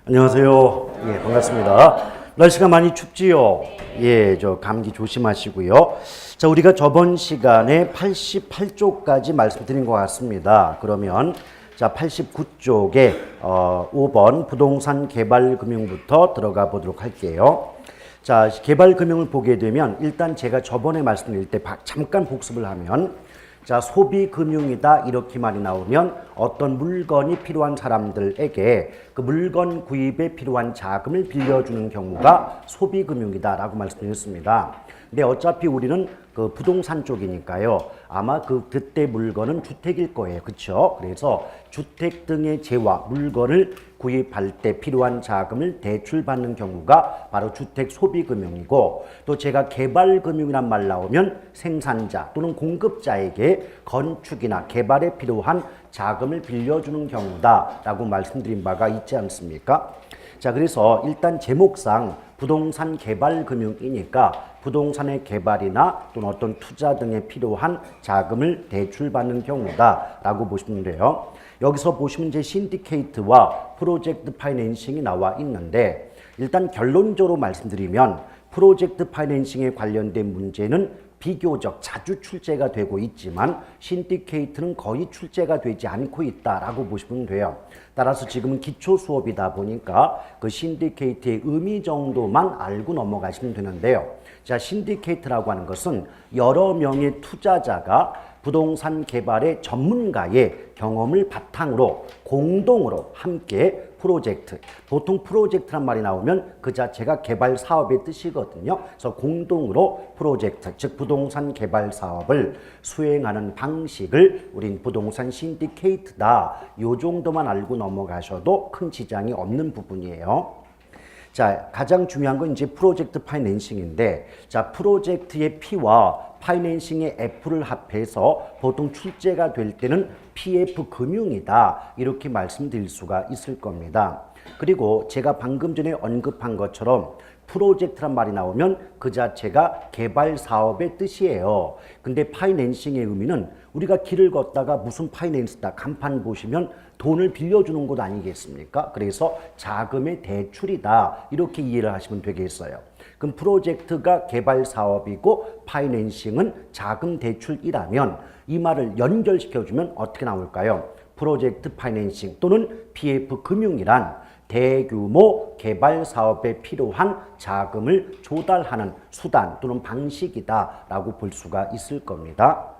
안녕하세요. 예, 반갑습니다. 날씨가 많이 춥지요? 예, 저 감기 조심하시고요. 자, 우리가 저번 시간에 88쪽까지 말씀드린 것 같습니다. 그러면 자, 89쪽에 5번 부동산 개발금융부터 들어가 보도록 할게요. 자, 개발금융을 보게 되면 일단 제가 저번에 말씀드릴 때 잠깐 복습을 하면 자, 소비금융이다 이렇게 말이 나오면 어떤 물건이 필요한 사람들에게 그 물건 구입에 필요한 자금을 빌려주는 경우가 소비금융이다 라고 말씀드렸습니다. 근데 어차피 우리는 그 부동산 쪽이니까요. 아마 그때 물건은 주택일 거예요. 그렇죠? 그래서 주택 등의 재화, 물건을 구입할 때 필요한 자금을 대출받는 경우가 바로 주택 소비금융이고, 또 제가 개발금융이란 말 나오면 생산자 또는 공급자에게 건축이나 개발에 필요한 자금을 빌려주는 경우다 라고 말씀드린 바가 있지 않습니까? 자, 그래서 일단 제목상 부동산 개발금융이니까 부동산의 개발이나 또는 어떤 투자 등에 필요한 자금을 대출받는 경우다 라고 보시면 돼요. 여기서 보시면 이제 신디케이트와 프로젝트 파이낸싱이 나와 있는데, 일단 결론적으로 말씀드리면 프로젝트 파이낸싱에 관련된 문제는 비교적 자주 출제가 되고 있지만 신디케이트는 거의 출제가 되지 않고 있다라고 보시면 돼요. 따라서 지금은 기초 수업이다 보니까 그 신디케이트의 의미 정도만 알고 넘어가시면 되는데요. 자, 신디케이트라고 하는 것은 여러 명의 투자자가 부동산 개발의 전문가의 경험을 바탕으로 공동으로 함께 프로젝트, 보통 프로젝트란 말이 나오면 그 자체가 개발 사업의 뜻이거든요. 그래서 공동으로 프로젝트, 즉 부동산 개발 사업을 수행하는 방식을 우린 부동산 신디케이트다. 요 정도만 알고 넘어가셔도 큰 지장이 없는 부분이에요. 자, 가장 중요한 건 이제 프로젝트 파이낸싱인데, 자, 프로젝트의 P와 파이낸싱의 F를 합해서 보통 출제가 될 때는 PF 금융이다 이렇게 말씀드릴 수가 있을 겁니다. 그리고 제가 방금 전에 언급한 것처럼 프로젝트란 말이 나오면 그 자체가 개발 사업의 뜻이에요. 근데 파이낸싱의 의미는 우리가 길을 걷다가 무슨 파이낸스다 간판 보시면 돈을 빌려주는 곳 아니겠습니까? 그래서 자금의 대출이다 이렇게 이해를 하시면 되겠어요. 그럼 프로젝트가 개발 사업이고 파이낸싱은 자금 대출이라면 이 말을 연결시켜주면 어떻게 나올까요? 프로젝트 파이낸싱 또는 PF 금융이란 대규모 개발 사업에 필요한 자금을 조달하는 수단 또는 방식이다라고 볼 수가 있을 겁니다.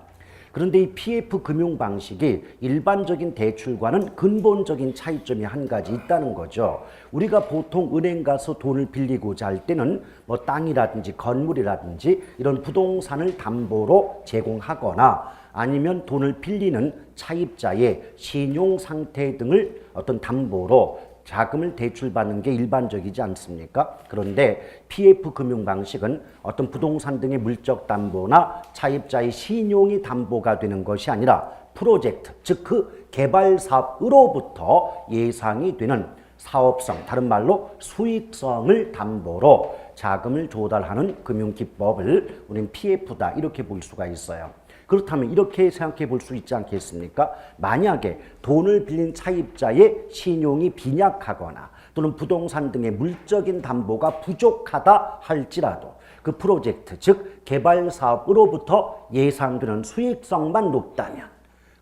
그런데 이 PF 금융 방식이 일반적인 대출과는 근본적인 차이점이 한 가지 있다는 거죠. 우리가 보통 은행 가서 돈을 빌리고자 할 때는 뭐 땅이라든지 건물이라든지 이런 부동산을 담보로 제공하거나 아니면 돈을 빌리는 차입자의 신용 상태 등을 어떤 담보로 자금을 대출받는 게 일반적이지 않습니까? 그런데 PF 금융 방식은 어떤 부동산 등의 물적 담보나 차입자의 신용이 담보가 되는 것이 아니라 프로젝트, 즉 그 개발 사업으로부터 예상이 되는 사업성, 다른 말로 수익성을 담보로 자금을 조달하는 금융 기법을 우리는 PF다 이렇게 볼 수가 있어요. 그렇다면 이렇게 생각해 볼 수 있지 않겠습니까? 만약에 돈을 빌린 차입자의 신용이 빈약하거나 또는 부동산 등의 물적인 담보가 부족하다 할지라도 그 프로젝트, 즉 개발 사업으로부터 예상되는 수익성만 높다면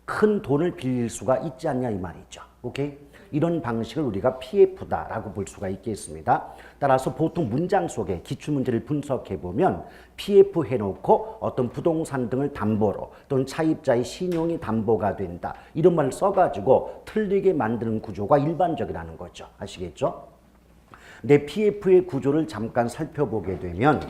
큰 돈을 빌릴 수가 있지 않냐 이 말이죠. 오케이? 이런 방식을 우리가 PF다라고 볼 수가 있겠습니다. 따라서 보통 문장 속에 기출문제를 분석해보면 PF 해놓고 어떤 부동산 등을 담보로 또는 차입자의 신용이 담보가 된다. 이런 말을 써가지고 틀리게 만드는 구조가 일반적이라는 거죠. 아시겠죠? 내 PF의 구조를 잠깐 살펴보게 되면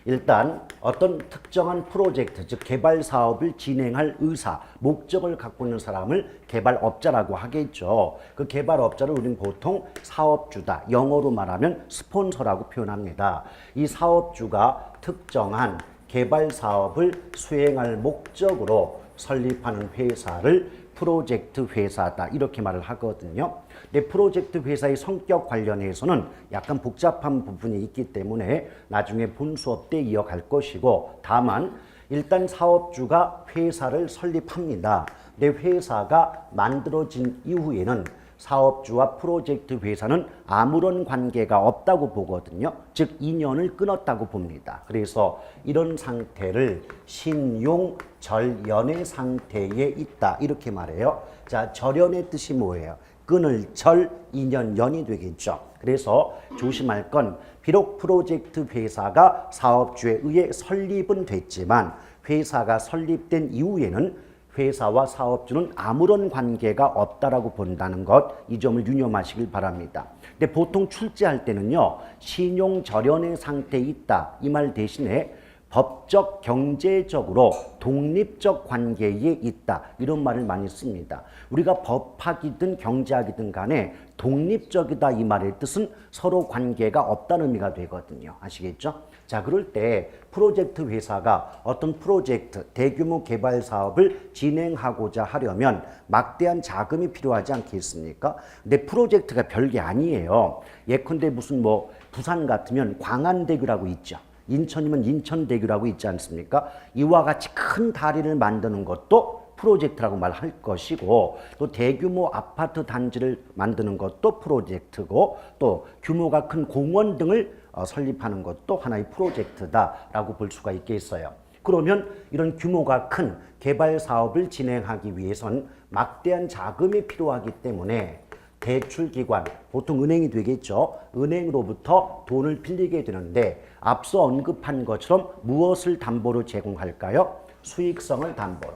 일단 어떤 특정한 프로젝트, 즉 개발 사업을 진행할 의사, 목적을 갖고 있는 사람을 개발업자라고 하겠죠. 그 개발업자를 우리는 보통 사업주다, 영어로 말하면 스폰서라고 표현합니다. 이 사업주가 특정한 개발 사업을 수행할 목적으로 설립하는 회사를 프로젝트 회사다 이렇게 말을 하거든요. 근데 프로젝트 회사의 성격 관련해서는 약간 복잡한 부분이 있기 때문에 나중에 본 수업 때 이어갈 것이고, 다만 일단 사업주가 회사를 설립합니다. 근데 회사가 만들어진 이후에는 사업주와 프로젝트 회사는 아무런 관계가 없다고 보거든요. 즉 인연을 끊었다고 봅니다. 그래서 이런 상태를 신용절연의 상태에 있다 이렇게 말해요. 자, 절연의 뜻이 뭐예요? 끊을 절, 인연, 연이 되겠죠. 그래서 조심할 건 비록 프로젝트 회사가 사업주에 의해 설립은 됐지만 회사가 설립된 이후에는 회사와 사업주는 아무런 관계가 없다라고 본다는 것, 이 점을 유념하시길 바랍니다. 근데 보통 출제할 때는요, 신용절연의 상태에 있다 이 말 대신에 법적, 경제적으로 독립적 관계에 있다 이런 말을 많이 씁니다. 우리가 법학이든 경제학이든 간에 독립적이다 이 말의 뜻은 서로 관계가 없다는 의미가 되거든요. 아시겠죠? 자, 그럴 때 프로젝트 회사가 어떤 프로젝트, 대규모 개발 사업을 진행하고자 하려면 막대한 자금이 필요하지 않겠습니까? 근데 프로젝트가 별게 아니에요. 예컨대 무슨 뭐 부산 같으면 광안대교라고 있죠. 인천이면 인천대교라고 있지 않습니까? 이와 같이 큰 다리를 만드는 것도 프로젝트라고 말할 것이고 또 대규모 아파트 단지를 만드는 것도 프로젝트고 또 규모가 큰 공원 등을 설립하는 것도 하나의 프로젝트다라고 볼 수가 있겠어요. 그러면 이런 규모가 큰 개발 사업을 진행하기 위해선 막대한 자금이 필요하기 때문에 대출기관, 보통 은행이 되겠죠. 은행으로부터 돈을 빌리게 되는데 앞서 언급한 것처럼 무엇을 담보로 제공할까요? 수익성을 담보로.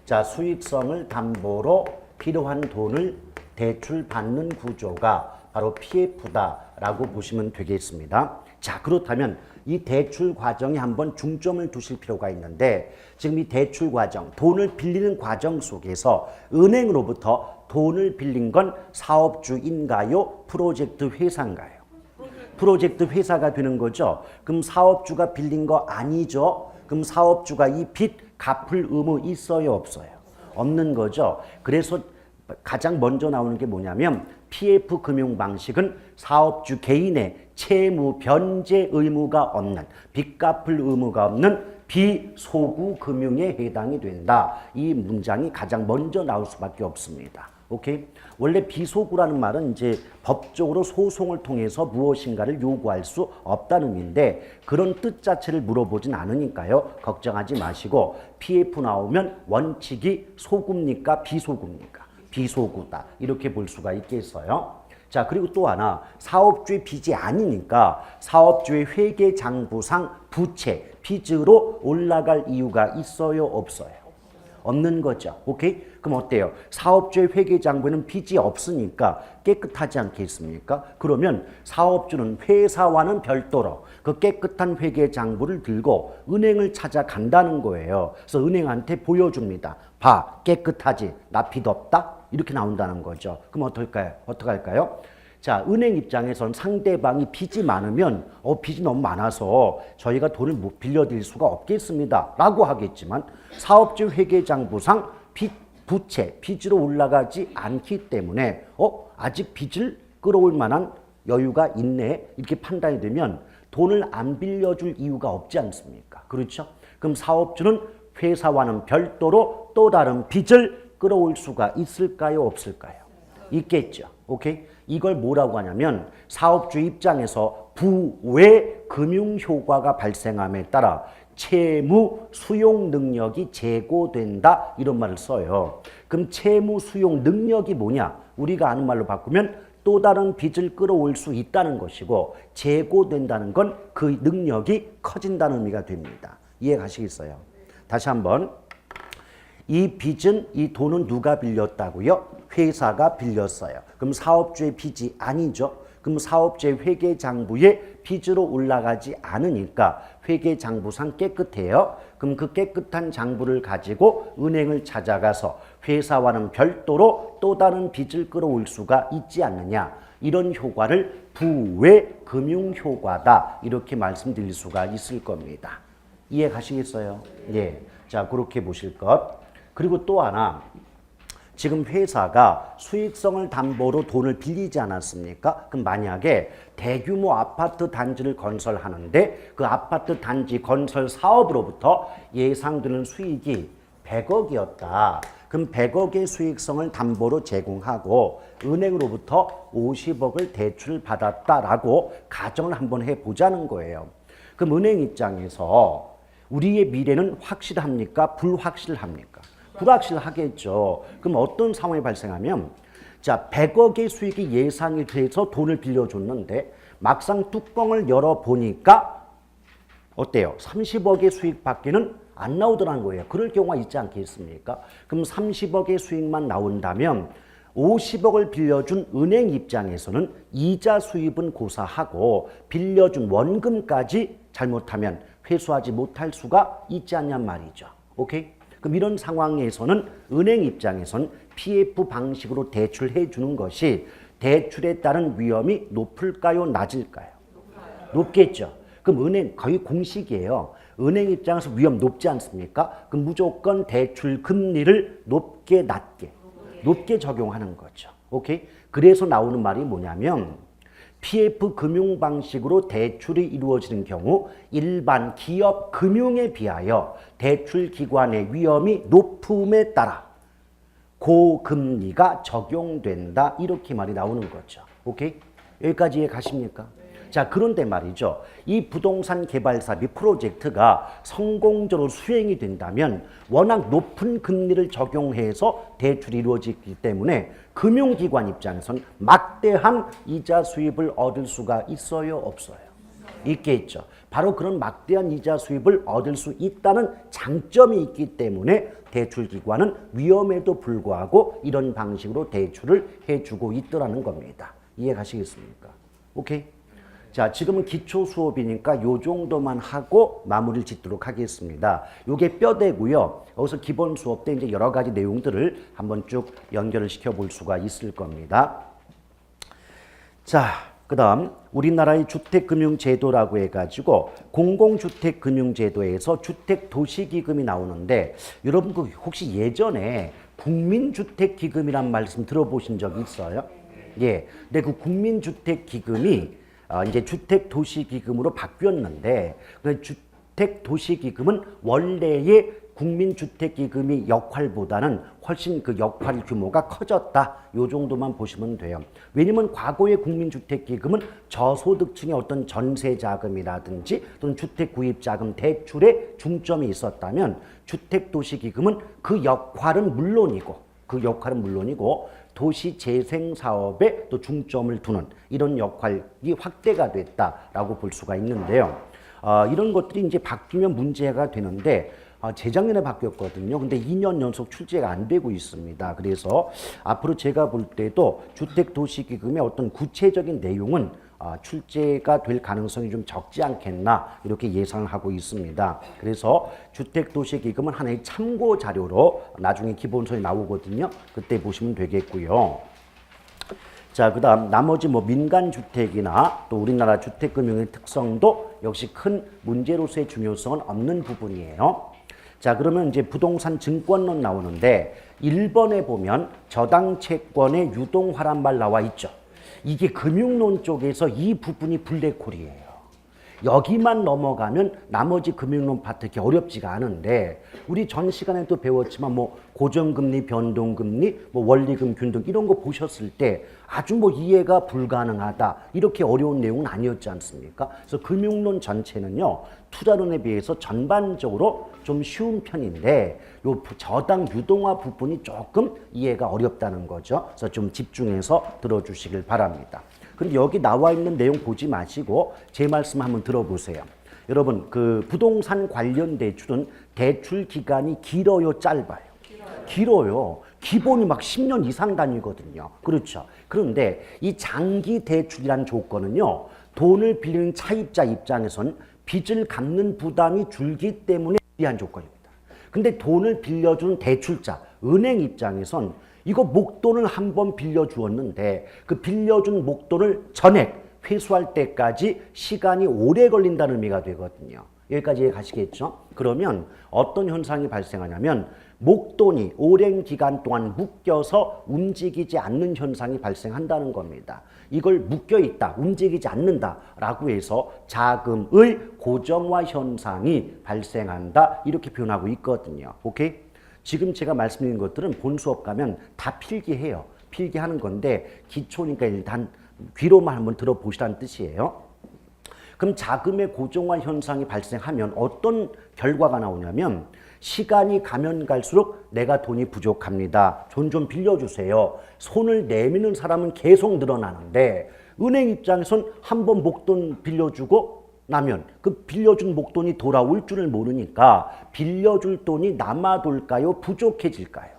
자, 수익성을 담보로 필요한 돈을 대출받는 구조가 바로 PF다라고 보시면 되겠습니다. 자, 그렇다면 이 대출 과정에 한번 중점을 두실 필요가 있는데 지금 이 대출 과정, 돈을 빌리는 과정 속에서 은행으로부터 돈을 빌린 건 사업주인가요? 프로젝트 회사인가요? 프로젝트 회사가 되는 거죠. 그럼 사업주가 빌린 거 아니죠? 그럼 사업주가 이 빚 갚을 의무 있어요? 없어요? 없는 거죠. 그래서 가장 먼저 나오는 게 뭐냐면 PF 금융 방식은 사업주 개인의 채무 변제 의무가 없는, 빚 갚을 의무가 없는 비소구 금융에 해당이 된다. 이 문장이 가장 먼저 나올 수밖에 없습니다. 오케이? 원래 비소구라는 말은 이제 법적으로 소송을 통해서 무엇인가를 요구할 수 없다는 의미인데 그런 뜻 자체를 물어보진 않으니까요. 걱정하지 마시고 PF 나오면 원칙이 소구입니까? 비소구입니까? 비소구다. 이렇게 볼 수가 있겠어요. 자, 그리고 또 하나 사업주의 빚이 아니니까 사업주의 회계장부상 부채, 빚으로 올라갈 이유가 있어요? 없어요? 없는 거죠. 오케이? 그럼 어때요? 사업주의 회계장부에는 빚이 없으니까 깨끗하지 않겠습니까? 그러면 사업주는 회사와는 별도로 그 깨끗한 회계장부를 들고 은행을 찾아간다는 거예요. 그래서 은행한테 보여줍니다. 봐, 깨끗하지? 나 빚 없다? 이렇게 나온다는 거죠. 그럼 어떡할까요? 자, 은행 입장에선 상대방이 빚이 많으면 빚이 너무 많아서 저희가 돈을 못 빌려드릴 수가 없겠습니다 라고 하겠지만 사업주 회계장부상 부채, 빚으로 올라가지 않기 때문에 아직 빚을 끌어올 만한 여유가 있네 이렇게 판단이 되면 돈을 안 빌려줄 이유가 없지 않습니까? 그렇죠? 그럼 사업주는 회사와는 별도로 또 다른 빚을 끌어올 수가 있을까요? 없을까요? 있겠죠. 오케이? 이걸 뭐라고 하냐면 사업주 입장에서 부외 금융 효과가 발생함에 따라 채무 수용 능력이 제고된다 이런 말을 써요. 그럼 채무 수용 능력이 뭐냐? 우리가 아는 말로 바꾸면 또 다른 빚을 끌어올 수 있다는 것이고 제고된다는 건 그 능력이 커진다는 의미가 됩니다. 이해가시겠어요? 다시 한번 이 빚은 이 돈은 누가 빌렸다고요? 회사가 빌렸어요. 그럼 사업주의 빚이 아니죠. 그럼 사업주의 회계장부에 빚으로 올라가지 않으니까 회계장부상 깨끗해요. 그럼 그 깨끗한 장부를 가지고 은행을 찾아가서 회사와는 별도로 또 다른 빚을 끌어올 수가 있지 않느냐. 이런 효과를 부외 금융 효과다. 이렇게 말씀드릴 수가 있을 겁니다. 이해 가시겠어요? 예. 자, 그렇게 보실 것. 그리고 또 하나, 지금 회사가 수익성을 담보로 돈을 빌리지 않았습니까? 그럼 만약에 대규모 아파트 단지를 건설하는데 그 아파트 단지 건설 사업으로부터 예상되는 수익이 100억이었다. 그럼 100억의 수익성을 담보로 제공하고 은행으로부터 50억을 대출을 받았다라고 가정을 한번 해보자는 거예요. 그럼 은행 입장에서 우리의 미래는 확실합니까? 불확실합니까? 불확실하겠죠. 그럼 어떤 상황이 발생하면 자, 100억의 수익이 예상이 돼서 돈을 빌려줬는데 막상 뚜껑을 열어보니까 어때요? 30억의 수익밖에는 안 나오더라는 거예요. 그럴 경우가 있지 않겠습니까? 그럼 30억의 수익만 나온다면 50억을 빌려준 은행 입장에서는 이자 수입은 고사하고 빌려준 원금까지 잘못하면 회수하지 못할 수가 있지 않냔 말이죠. 오케이? 그럼 이런 상황에서는 은행 입장에선 PF 방식으로 대출해 주는 것이 대출에 따른 위험이 높을까요? 낮을까요? 높겠죠. 그럼 은행 거의 공식이에요. 은행 입장에서 위험 높지 않습니까? 그럼 무조건 대출 금리를 높게 높게 적용하는 거죠. 오케이? 그래서 나오는 말이 뭐냐면 PF 금융 방식으로 대출이 이루어지는 경우 일반 기업 금융에 비하여 대출 기관의 위험이 높음에 따라 고금리가 적용된다. 이렇게 말이 나오는 거죠. 오케이? 여기까지 이해 가십니까? 자, 그런데 말이죠. 이 부동산 개발 사업이 프로젝트가 성공적으로 수행이 된다면 워낙 높은 금리를 적용해서 대출이 이루어지기 때문에 금융기관 입장에선 막대한 이자 수입을 얻을 수가 있어요? 없어요? 있겠죠. 바로 그런 막대한 이자 수입을 얻을 수 있다는 장점이 있기 때문에 대출기관은 위험에도 불구하고 이런 방식으로 대출을 해주고 있더라는 겁니다. 이해 가시겠습니까? 오케이? 자, 지금은 기초 수업이니까 요 정도만 하고 마무리를 짓도록 하겠습니다. 요게 뼈대고요. 여기서 기본 수업 때 이제 여러 가지 내용들을 한번 쭉 연결을 시켜볼 수가 있을 겁니다. 자, 그 다음 우리나라의 주택금융제도라고 해가지고 공공주택금융제도에서 주택도시기금이 나오는데 여러분 그 혹시 예전에 국민주택기금이란 말씀 들어보신 적 있어요? 예. 근데 그 국민주택기금이 이제 주택도시기금으로 바뀌었는데 그 주택도시기금은 원래의 국민주택기금의 역할보다는 훨씬 그 역할 규모가 커졌다. 요 정도만 보시면 돼요. 왜냐면 과거의 국민주택기금은 저소득층의 어떤 전세자금이라든지 또는 주택구입자금 대출에 중점이 있었다면 주택도시기금은 그 역할은 물론이고 도시 재생 사업에 또 중점을 두는 이런 역할이 확대가 됐다라고 볼 수가 있는데요. 이런 것들이 이제 바뀌면 문제가 되는데 재작년에 바뀌었거든요. 근데 2년 연속 출제가 안 되고 있습니다. 그래서 앞으로 제가 볼 때도 주택도시기금의 어떤 구체적인 내용은 출제가 될 가능성이 좀 적지 않겠나 이렇게 예상하고 있습니다. 그래서 주택도시기금은 하나의 참고 자료로 나중에 기본서에 나오거든요. 그때 보시면 되겠고요. 자, 그 다음 나머지 뭐 민간주택이나 또 우리나라 주택금융의 특성도 역시 큰 문제로서의 중요성은 없는 부분이에요. 자, 그러면 이제 부동산 증권론 나오는데 1번에 보면 저당 채권의 유동화란 말 나와 있죠. 이게 금융론 쪽에서 이 부분이 블랙홀이에요. 여기만 넘어가면 나머지 금융론 파트 이렇게 어렵지가 않은데 우리 전 시간에도 배웠지만 뭐 고정금리, 변동금리, 뭐 원리금, 균등 이런 거 보셨을 때 아주 뭐 이해가 불가능하다 이렇게 어려운 내용은 아니었지 않습니까? 그래서 금융론 전체는요 투자론에 비해서 전반적으로 좀 쉬운 편인데 요 저당 유동화 부분이 조금 이해가 어렵다는 거죠. 그래서 좀 집중해서 들어주시길 바랍니다. 근데 여기 나와 있는 내용 보지 마시고 제 말씀 한번 들어보세요. 여러분 그 부동산 관련 대출은 대출 기간이 길어요, 짧아요? 길어요. 기본이 막 10년 이상 다니거든요. 그렇죠. 그런데 이 장기 대출이라는 조건은요. 돈을 빌리는 차입자 입장에선 빚을 갚는 부담이 줄기 때문에 유리한 조건입니다. 근데 돈을 빌려주는 대출자, 은행 입장에선 이거 목돈을 한 번 빌려주었는데 그 빌려준 목돈을 전액 회수할 때까지 시간이 오래 걸린다는 의미가 되거든요. 여기까지 가시겠죠? 그러면 어떤 현상이 발생하냐면 목돈이 오랜 기간 동안 묶여서 움직이지 않는 현상이 발생한다는 겁니다. 이걸 묶여있다, 움직이지 않는다라고 해서 자금의 고정화 현상이 발생한다 이렇게 표현하고 있거든요. 오케이? 지금 제가 말씀드린 것들은 본 수업 가면 다 필기해요. 필기하는 건데 기초니까 일단 귀로만 한번 들어보시라는 뜻이에요. 그럼 자금의 고정화 현상이 발생하면 어떤 결과가 나오냐면 시간이 가면 갈수록 내가 돈이 부족합니다. 돈 좀 빌려주세요. 손을 내미는 사람은 계속 늘어나는데 은행 입장에선 한번 목돈 빌려주고 나면 그 빌려준 목돈이 돌아올 줄을 모르니까 빌려줄 돈이 남아돌까요? 부족해질까요?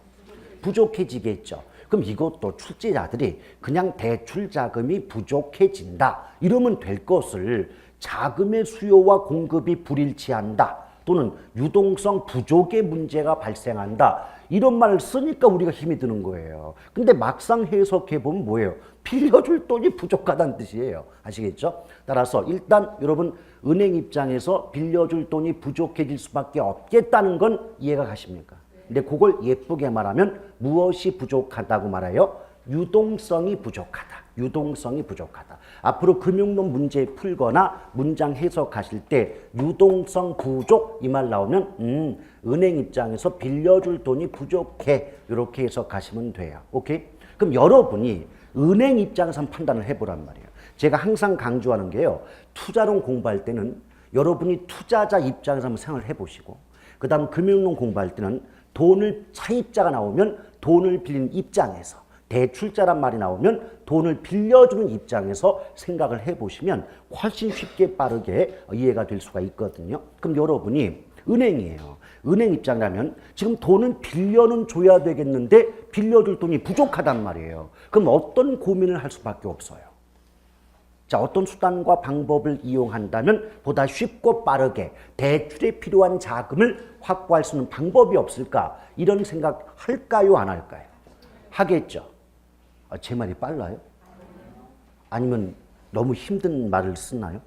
부족해지겠죠. 그럼 이것도 출제자들이 그냥 대출 자금이 부족해진다 이러면 될 것을 자금의 수요와 공급이 불일치한다 또는 유동성 부족의 문제가 발생한다 이런 말을 쓰니까 우리가 힘이 드는 거예요. 근데 막상 해석해 보면 뭐예요? 빌려줄 돈이 부족하다는 뜻이에요. 아시겠죠? 따라서 일단 여러분 은행 입장에서 빌려줄 돈이 부족해질 수밖에 없겠다는 건 이해가 가십니까? 근데 그걸 예쁘게 말하면 무엇이 부족하다고 말해요? 유동성이 부족하다. 유동성이 부족하다. 앞으로 금융론 문제 풀거나 문장 해석하실 때 유동성 부족 이 말 나오면 은행 입장에서 빌려줄 돈이 부족해 이렇게 해석하시면 돼요. 오케이? 그럼 여러분이 은행 입장에서 판단을 해보란 말이에요. 제가 항상 강조하는 게요. 투자론 공부할 때는 여러분이 투자자 입장에서 한번 생각을 해보시고 그 다음 금융론 공부할 때는 돈을 차입자가 나오면 돈을 빌리는 입장에서 대출자란 말이 나오면 돈을 빌려주는 입장에서 생각을 해보시면 훨씬 쉽게 빠르게 이해가 될 수가 있거든요. 그럼 여러분이 은행이에요. 은행 입장이라면 지금 돈은 빌려는 줘야 되겠는데 빌려줄 돈이 부족하단 말이에요. 그럼 어떤 고민을 할 수밖에 없어요. 자, 어떤 수단과 방법을 이용한다면 보다 쉽고 빠르게 대출에 필요한 자금을 확보할 수 있는 방법이 없을까? 이런 생각 할까요? 안 할까요? 하겠죠. 제 말이 빨라요? 아니면 너무 힘든 말을 쓰나요?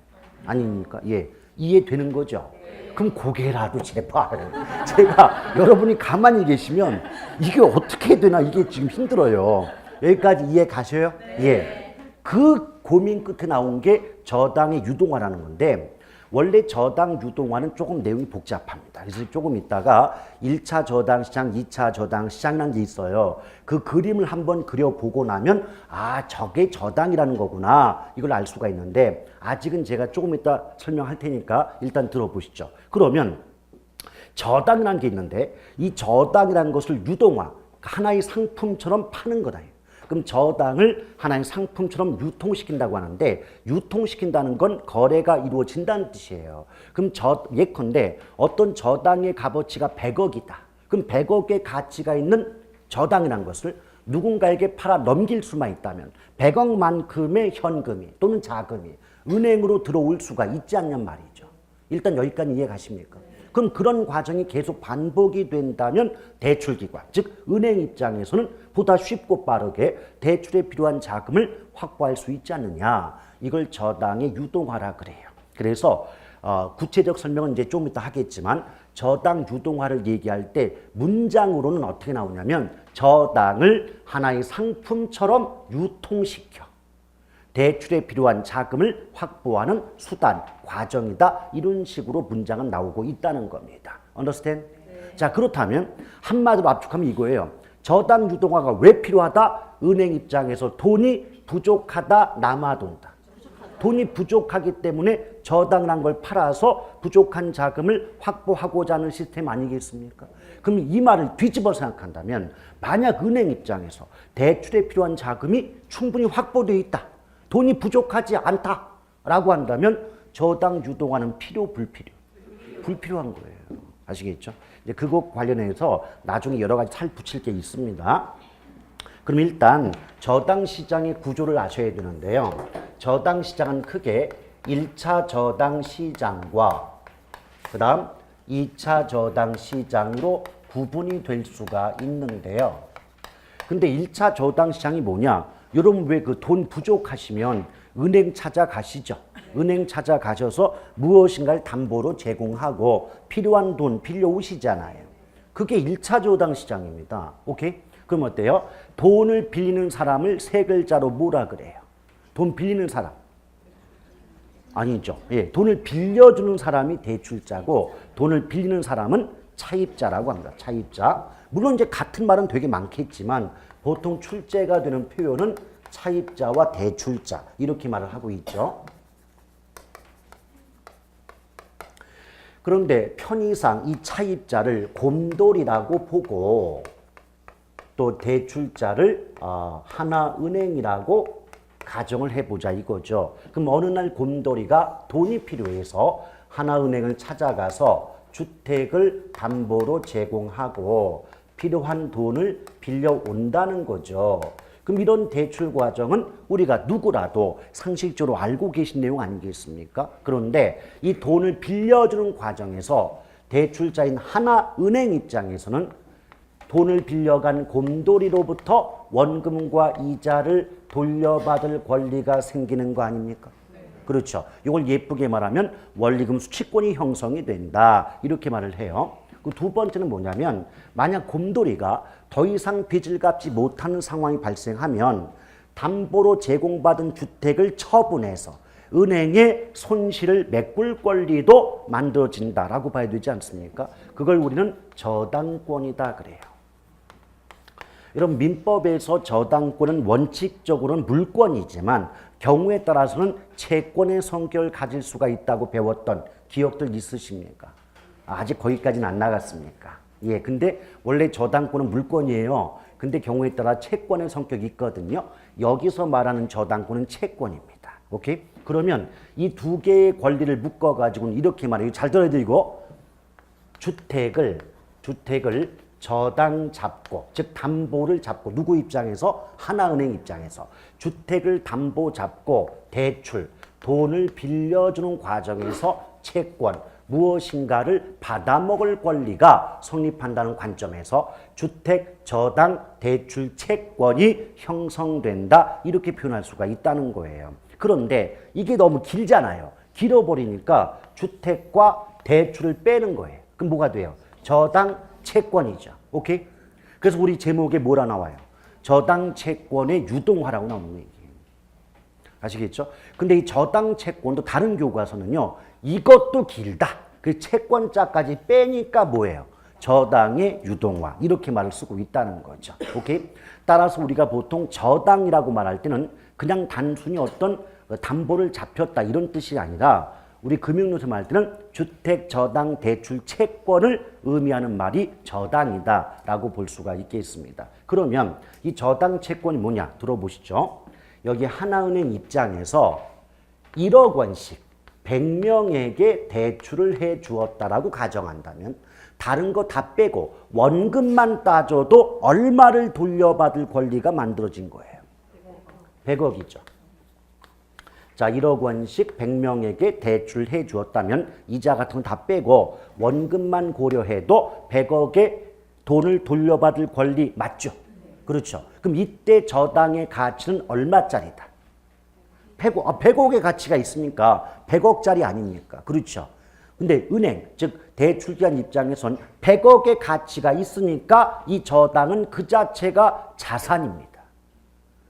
아닙니까? 예. 이해되는 거죠? 그럼 고개라도 제발. 제가 여러분이 가만히 계시면 이게 어떻게 되나 이게 지금 힘들어요. 여기까지 이해 가셔요? 예. 그 고민 끝에 나온 게 저당의 유동화라는 건데 원래 저당 유동화는 조금 내용이 복잡합니다. 그래서 조금 있다가 1차 저당 시장, 2차 저당 시장이라는 게 있어요. 그 그림을 한번 그려보고 나면 아 저게 저당이라는 거구나 이걸 알 수가 있는데 아직은 제가 조금 이따 설명할 테니까 일단 들어보시죠. 그러면 저당이라는 게 있는데 이 저당이라는 것을 유동화, 하나의 상품처럼 파는 거다. 그럼 저당을 하나의 상품처럼 유통시킨다고 하는데 유통시킨다는 건 거래가 이루어진다는 뜻이에요. 그럼 예컨대 어떤 저당의 값어치가 100억이다. 그럼 100억의 가치가 있는 저당이라는 것을 누군가에게 팔아 넘길 수만 있다면 100억만큼의 현금이 또는 자금이 은행으로 들어올 수가 있지 않냔 말이죠. 일단 여기까지 이해 가십니까? 그럼 그런 과정이 계속 반복이 된다면 대출기관, 즉 은행 입장에서는 보다 쉽고 빠르게 대출에 필요한 자금을 확보할 수 있지 않느냐. 이걸 저당의 유동화라 그래요. 그래서 구체적 설명은 이제 좀 이따 하겠지만 저당 유동화를 얘기할 때 문장으로는 어떻게 나오냐면 저당을 하나의 상품처럼 유통시켜 대출에 필요한 자금을 확보하는 수단, 과정이다. 이런 식으로 문장은 나오고 있다는 겁니다. Understand? 네. 자, 그렇다면 한마디로 압축하면 이거예요. 저당 유동화가 왜 필요하다? 은행 입장에서 돈이 부족하다, 남아돈다. 돈이 부족하기 때문에 저당이라는 걸 팔아서 부족한 자금을 확보하고자 하는 시스템 아니겠습니까? 그럼 이 말을 뒤집어 생각한다면 만약 은행 입장에서 대출에 필요한 자금이 충분히 확보되어 있다. 돈이 부족하지 않다라고 한다면 저당 유동화는 필요, 불필요? 불필요한 거예요. 아시겠죠? 이제 그거 관련해서 나중에 여러 가지 살 붙일 게 있습니다. 그럼 일단 저당 시장의 구조를 아셔야 되는데요. 저당 시장은 크게 1차 저당 시장과 그 다음 2차 저당 시장으로 구분이 될 수가 있는데요. 근데 1차 저당 시장이 뭐냐? 여러분 왜 그 돈 부족하시면 은행 찾아가시죠? 은행 찾아가셔서 무엇인가를 담보로 제공하고 필요한 돈 빌려오시잖아요. 그게 1차 저당 시장입니다. 오케이? 그럼 어때요? 돈을 빌리는 사람을 세 글자로 뭐라 그래요? 돈 빌리는 사람. 아니죠. 예, 돈을 빌려주는 사람이 대출자고 돈을 빌리는 사람은 차입자라고 합니다. 차입자. 물론 이제 같은 말은 되게 많겠지만 보통 출제가 되는 표현은 차입자와 대출자 이렇게 말을 하고 있죠. 그런데 편의상 이 차입자를 곰돌이라고 보고 또 대출자를 하나은행이라고 가정을 해보자 이거죠. 그럼 어느 날 곰돌이가 돈이 필요해서 하나은행을 찾아가서 주택을 담보로 제공하고 필요한 돈을 빌려온다는 거죠. 그럼 이런 대출 과정은 우리가 누구라도 상식적으로 알고 계신 내용 아니겠습니까? 그런데 이 돈을 빌려주는 과정에서 대출자인 하나은행 입장에서는 돈을 빌려간 곰돌이로부터 원금과 이자를 돌려받을 권리가 생기는 거 아닙니까? 그렇죠. 이걸 예쁘게 말하면 원리금 수취권이 형성이 된다. 이렇게 말을 해요. 그 두 번째는 뭐냐면 만약 곰돌이가 더 이상 빚을 갚지 못하는 상황이 발생하면 담보로 제공받은 주택을 처분해서 은행의 손실을 메꿀 권리도 만들어진다라고 봐야 되지 않습니까? 그걸 우리는 저당권이다 그래요. 여러분 민법에서 저당권은 원칙적으로는 물권이지만 경우에 따라서는 채권의 성격을 가질 수가 있다고 배웠던 기억들 있으십니까? 아직 거기까지는 안 나갔습니까? 예, 근데 원래 저당권은 물권이에요. 근데 경우에 따라 채권의 성격이 있거든요. 여기서 말하는 저당권은 채권입니다. 오케이? 그러면 이 두 개의 권리를 묶어가지고는 이렇게 말해요. 잘 들어야 돼 이거. 주택을 저당 잡고, 즉 담보를 잡고, 누구 입장에서? 하나은행 입장에서 주택을 담보 잡고 대출, 돈을 빌려주는 과정에서 채권, 무엇인가를 받아먹을 권리가 성립한다는 관점에서 주택, 저당, 대출, 채권이 형성된다 이렇게 표현할 수가 있다는 거예요. 그런데 이게 너무 길잖아요. 길어버리니까 주택과 대출을 빼는 거예요. 그럼 뭐가 돼요? 저당, 채권이죠. 오케이? 그래서 우리 제목에 뭐라 나와요? 저당 채권의 유동화라고 나오는 얘기예요. 아시겠죠? 근데 이 저당 채권도 다른 교과서는요. 이것도 길다. 그 채권자까지 빼니까 뭐예요? 저당의 유동화. 이렇게 말을 쓰고 있다는 거죠. 오케이? 따라서 우리가 보통 저당이라고 말할 때는 그냥 단순히 어떤 담보를 잡혔다 이런 뜻이 아니라 우리 금융노트 말할 때는 주택, 저당, 대출, 채권을 의미하는 말이 저당이다라고 볼 수가 있겠습니다. 그러면 이 저당 채권이 뭐냐 들어보시죠. 여기 하나은행 입장에서 1억 원씩 100명에게 대출을 해 주었다라고 가정한다면 다른 거 다 빼고 원금만 따져도 얼마를 돌려받을 권리가 만들어진 거예요? 100억이죠. 자, 1억 원씩 100명에게 대출을 해 주었다면 이자 같은 건 다 빼고 원금만 고려해도 100억의 돈을 돌려받을 권리 맞죠? 그렇죠. 그럼 이때 저당의 가치는 얼마짜리다? 100억의 가치가 있으니까 100억짜리 아닙니까? 그렇죠. 근데 은행, 즉 대출기관 입장에선 100억의 가치가 있으니까 이 저당은 그 자체가 자산입니다.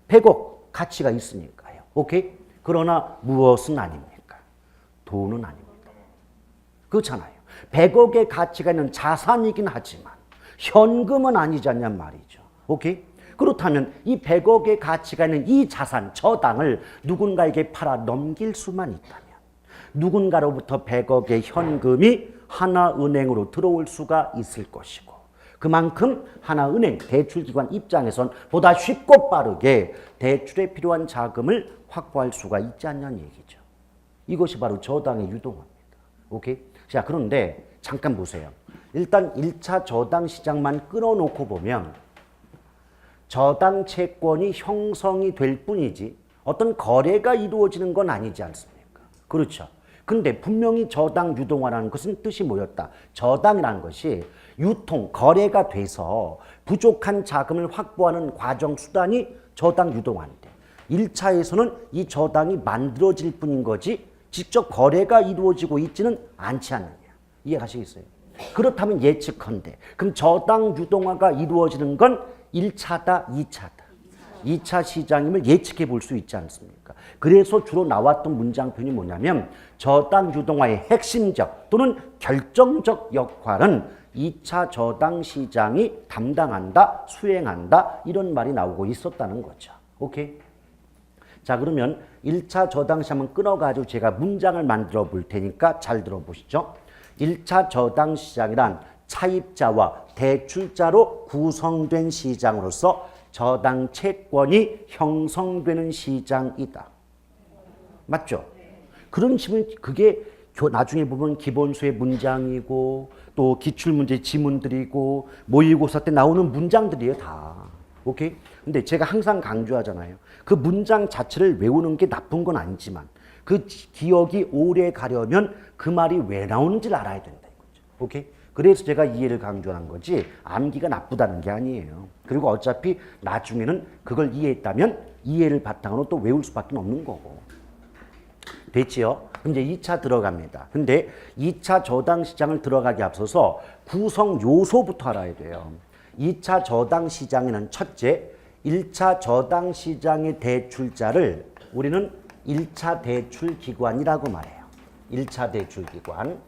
100억 가치가 있으니까요. 오케이? 그러나 무엇은 아닙니까? 돈은 아닙니다. 그렇잖아요. 100억의 가치가 있는 자산이긴 하지만 현금은 아니지 않냔 말이죠. 오케이? 그렇다면 이 100억의 가치가 있는 이 자산, 저당을 누군가에게 팔아 넘길 수만 있다면 누군가로부터 100억의 현금이 하나은행으로 들어올 수가 있을 것이고 그만큼 하나은행 대출기관 입장에선 보다 쉽고 빠르게 대출에 필요한 자금을 확보할 수가 있지 않냐는 얘기죠. 이것이 바로 저당의 유동화입니다. 오케이? 자, 그런데 잠깐 보세요. 일단 1차 저당 시장만 끊어놓고 보면 저당 채권이 형성이 될 뿐이지 어떤 거래가 이루어지는 건 아니지 않습니까? 그렇죠. 근데 분명히 저당 유동화라는 것은 뜻이 뭐였다? 저당이라는 것이 유통, 거래가 돼서 부족한 자금을 확보하는 과정 수단이 저당 유동화인데 1차에서는 이 저당이 만들어질 뿐인 거지 직접 거래가 이루어지고 있지는 않지 않느냐. 이해가시겠어요? 그렇다면 예측컨대 그럼 저당 유동화가 이루어지는 건 1차다, 2차다. 2차 시장임을 예측해 볼 수 있지 않습니까? 그래서 주로 나왔던 문장편이 뭐냐면 저당 유동화의 핵심적 또는 결정적 역할은 2차 저당 시장이 담당한다, 수행한다 이런 말이 나오고 있었다는 거죠. 오케이? 자, 그러면 1차 저당 시장은 끊어가지고 제가 문장을 만들어 볼 테니까 잘 들어보시죠. 1차 저당 시장이란 차입자와 대출자로 구성된 시장으로서 저당 채권이 형성되는 시장이다. 맞죠? 그런 지문, 그게 나중에 보면 기본수의 문장이고 또 기출문제 지문들이고 모의고사 때 나오는 문장들이에요, 다. 오케이? 근데 제가 항상 강조하잖아요. 그 문장 자체를 외우는 게 나쁜 건 아니지만 그 기억이 오래 가려면 그 말이 왜 나오는지를 알아야 된다 이거죠. 오케이? 그래서 제가 이해를 강조한 거지 암기가 나쁘다는 게 아니에요. 그리고 어차피 나중에는 그걸 이해했다면 이해를 바탕으로 또 외울 수밖에 없는 거고. 됐지요? 이제 2차 들어갑니다. 근데 2차 저당 시장을 들어가기 앞서서 구성 요소부터 알아야 돼요. 2차 저당 시장에는 첫째, 1차 저당 시장의 대출자를 우리는 1차 대출기관이라고 말해요. 1차 대출기관.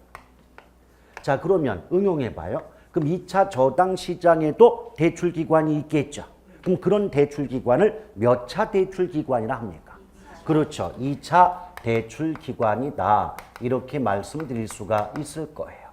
자, 그러면 응용해봐요. 그럼 2차 저당 시장에도 대출기관이 있겠죠. 그럼 그런 대출기관을 몇 차 대출기관이라 합니까? 그렇죠. 2차 대출기관이다. 이렇게 말씀드릴 수가 있을 거예요.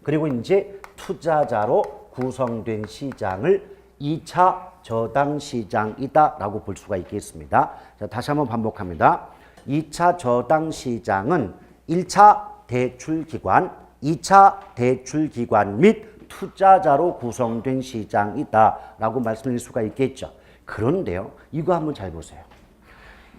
그리고 이제 투자자로 구성된 시장을 2차 저당 시장이다 라고 볼 수가 있겠습니다. 자, 다시 한번 반복합니다. 2차 저당 시장은 1차 대출기관, 2차 대출기관 및 투자자로 구성된 시장이다 라고 말씀드릴 수가 있겠죠. 그런데요, 이거 한번 잘 보세요.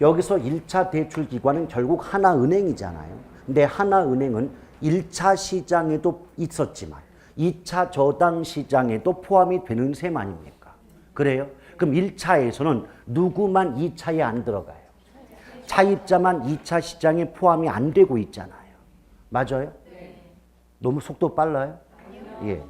여기서 1차 대출기관은 결국 하나은행이잖아요. 근데 하나은행은 1차 시장에도 있었지만 2차 저당 시장에도 포함이 되는 셈 아닙니까? 그래요? 그럼 1차에서는 누구만 2차에 안 들어가요? 차입자만 2차 시장에 포함이 안 되고 있잖아요. 맞아요? 너무 속도 빨라요? 예.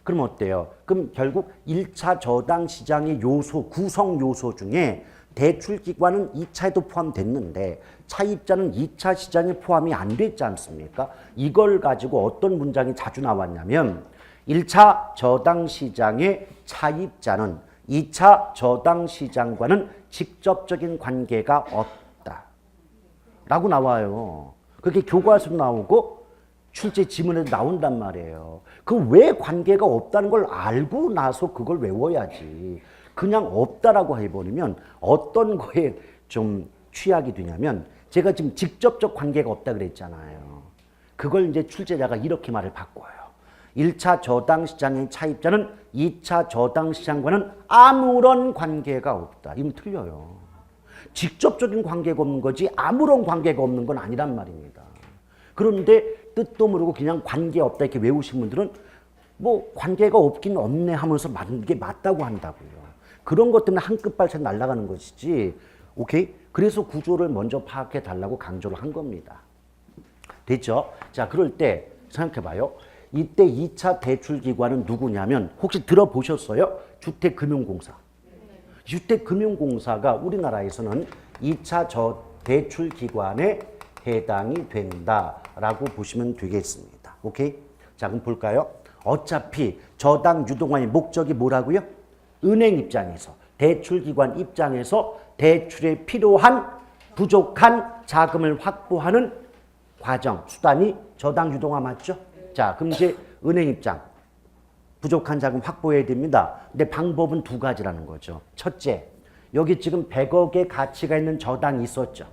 그럼 어때요? 그럼 결국 1차 저당 시장의 요소, 구성 요소 중에 대출기관은 2차에도 포함됐는데 차입자는 2차 시장에 포함이 안 됐지 않습니까? 이걸 가지고 어떤 문장이 자주 나왔냐면 1차 저당 시장의 차입자는 2차 저당 시장과는 직접적인 관계가 없다 라고 나와요. 그게 교과서도 나오고 출제 지문에도 나온단 말이에요. 그 왜 관계가 없다는 걸 알고 나서 그걸 외워야지. 그냥 없다라고 해버리면 어떤 거에 좀 취약이 되냐면 제가 지금 직접적 관계가 없다 그랬잖아요. 그걸 이제 출제자가 이렇게 말을 바꿔요. 1차 저당 시장의 차입자는 2차 저당 시장과는 아무런 관계가 없다. 이건 틀려요. 직접적인 관계가 없는 거지 아무런 관계가 없는 건 아니란 말입니다. 그런데 뜻도 모르고 그냥 관계 없다 이렇게 외우신 분들은 뭐 관계가 없긴 없네 하면서 이게 맞다고 한다고요. 그런 것 때문에 한 끗 발차기 날아가는 것이지. 오케이? 그래서 구조를 먼저 파악해 달라고 강조를 한 겁니다. 됐죠? 자, 그럴 때 생각해 봐요. 이때 2차 대출기관은 누구냐면 혹시 들어보셨어요? 주택금융공사. 주택금융공사가 우리나라에서는 2차 대출기관에 해당이 된다라고 보시면 되겠습니다. 오케이? 자, 그럼 볼까요? 어차피 저당 유동화의 목적이 뭐라고요? 은행 입장에서, 대출기관 입장에서 대출에 필요한 부족한 자금을 확보하는 과정, 수단이 저당 유동화 맞죠? 자, 그럼 이제 은행 입장, 부족한 자금 확보해야 됩니다. 근데 방법은 두 가지라는 거죠. 첫째, 여기 지금 100억의 가치가 있는 저당이 있었죠.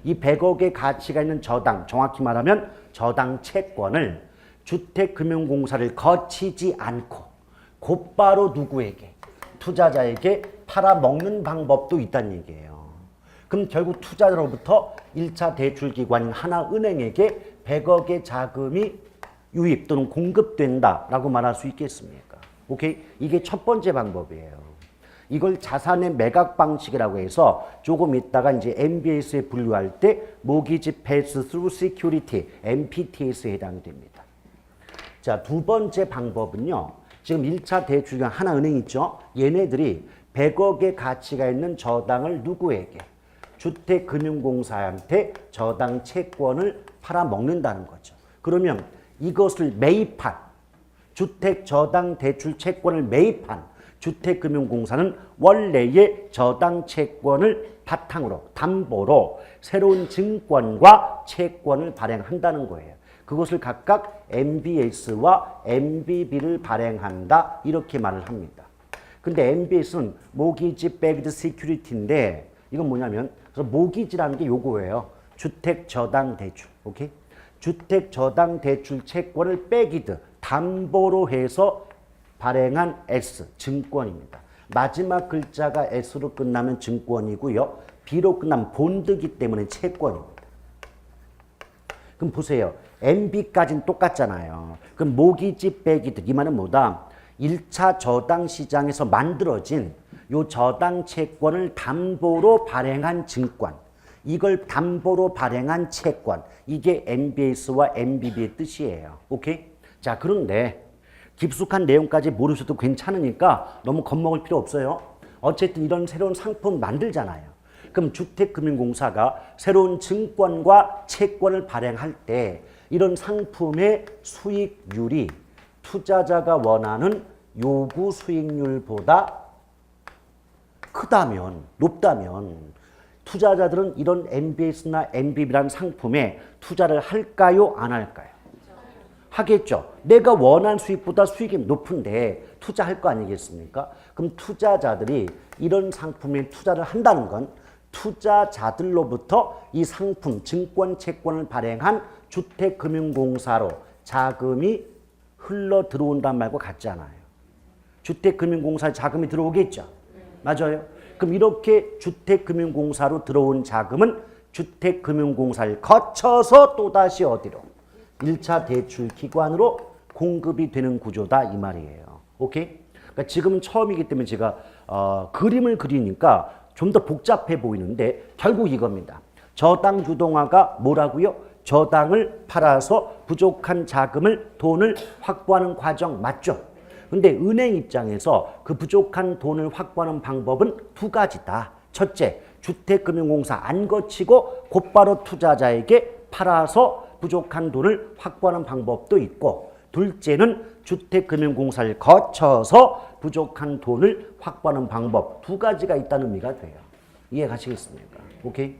이 100억의 가치가 있는 저당, 정확히 말하면 저당 채권을 주택금융공사를 거치지 않고 곧바로 누구에게? 투자자에게 팔아먹는 방법도 있다는 얘기예요. 그럼 결국 투자자로부터 1차 대출기관인 하나은행에게 100억의 자금이 유입 또는 공급된다라고 말할 수 있겠습니까? 오케이? 이게 첫 번째 방법이에요. 이걸 자산의 매각 방식이라고 해서 조금 있다가 이제 MBS에 분류할 때 Mortgage Pass-Through Security, MPTS에 해당됩니다. 자, 두 번째 방법은요. 지금 1차 대출기관 하나은행 있죠? 얘네들이 100억의 가치가 있는 저당을 누구에게? 주택금융공사한테 저당 채권을 팔아먹는다는 거죠. 그러면 이것을 매입한 주택 저당 대출 채권을 매입한 주택금융공사는 원래의 저당 채권을 바탕으로 담보로 새로운 증권과 채권을 발행한다는 거예요. 그것을 각각 MBS와 MBB를 발행한다 이렇게 말을 합니다. 근데 MBS는 Mortgage Backed Security인데 이건 뭐냐면 그래서 모기지라는 게 요거예요. 주택 저당 대출. 오케이? 주택 저당 대출 채권을 빼기드 담보로 해서 발행한 S 증권입니다. 마지막 글자가 S로 끝나면 증권이고요. B로 끝나면 본드기 때문에 채권입니다. 그럼 보세요. MB까지는 똑같잖아요. 그럼 모기지 빼기드 이 말은 뭐다? 1차 저당 시장에서 만들어진 요 저당 채권을 담보로 발행한 증권. 이걸 담보로 발행한 채권. 이게 MBS와 MBB의 뜻이에요. 오케이? 자, 그런데 깊숙한 내용까지 모르셔도 괜찮으니까 너무 겁먹을 필요 없어요. 어쨌든 이런 새로운 상품 만들잖아요. 그럼 주택금융공사가 새로운 증권과 채권을 발행할 때 이런 상품의 수익률이 투자자가 원하는 요구 수익률보다 크다면, 높다면 투자자들은 이런 MBS나 MBB라는 상품에 투자를 할까요? 안 할까요? 하겠죠. 내가 원한 수익보다 수익이 높은데 투자할 거 아니겠습니까? 그럼 투자자들이 이런 상품에 투자를 한다는 건 투자자들로부터 이 상품, 증권, 채권을 발행한 주택금융공사로 자금이 흘러 들어온다는 말과 같지 않아요. 주택금융공사에 자금이 들어오겠죠. 맞아요. 그럼 이렇게 주택금융공사로 들어온 자금은 주택금융공사를 거쳐서 또다시 어디로? 1차 대출 기관으로 공급이 되는 구조다 이 말이에요. 오케이? 그러니까 지금은 처음이기 때문에 제가 그림을 그리니까 좀 더 복잡해 보이는데 결국 이겁니다. 저당 유동화가 뭐라고요? 저당을 팔아서 부족한 자금을 돈을 확보하는 과정 맞죠? 근데 은행 입장에서 그 부족한 돈을 확보하는 방법은 두 가지다. 첫째, 주택금융공사 안 거치고 곧바로 투자자에게 팔아서 부족한 돈을 확보하는 방법도 있고, 둘째는 주택금융공사를 거쳐서 부족한 돈을 확보하는 방법 두 가지가 있다는 의미가 돼요. 이해가시겠습니까? 오케이?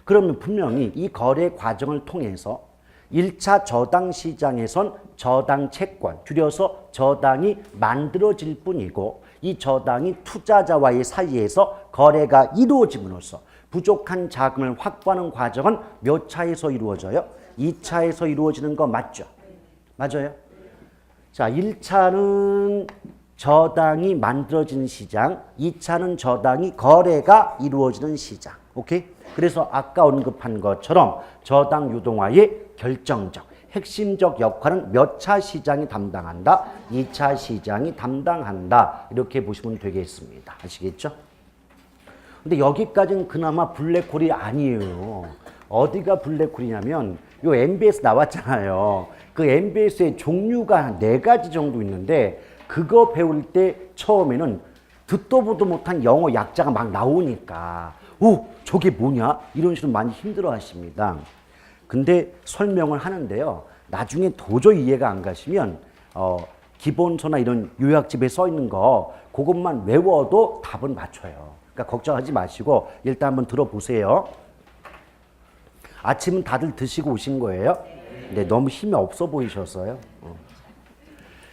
그러면 분명히 이 거래 과정을 통해서 1차 저당 시장에선 저당 채권, 줄여서 저당이 만들어질 뿐이고 이 저당이 투자자와의 사이에서 거래가 이루어짐으로써 부족한 자금을 확보하는 과정은 몇 차에서 이루어져요? 2차에서 이루어지는 거 맞죠? 맞아요? 자, 1차는 저당이 만들어지는 시장, 2차는 저당이 거래가 이루어지는 시장. 오케이? 그래서 아까 언급한 것처럼 저당 유동화의 결정적, 핵심적 역할은 몇 차 시장이 담당한다? 2차 시장이 담당한다. 이렇게 보시면 되겠습니다. 아시겠죠? 근데 여기까지는 그나마 블랙홀이 아니에요. 어디가 블랙홀이냐면 요 MBS 나왔잖아요. 그 MBS의 종류가 한 4가지 정도 있는데 그거 배울 때 처음에는 듣도 보도 못한 영어 약자가 막 나오니까 오, 저게 뭐냐? 이런 식으로 많이 힘들어 하십니다. 근데 설명을 하는데요. 나중에 도저히 이해가 안 가시면 기본서나 이런 요약집에 써 있는 거 그것만 외워도 답은 맞춰요. 그러니까 걱정하지 마시고 일단 한번 들어보세요. 아침은 다들 드시고 오신 거예요? 네, 너무 힘이 없어 보이셨어요.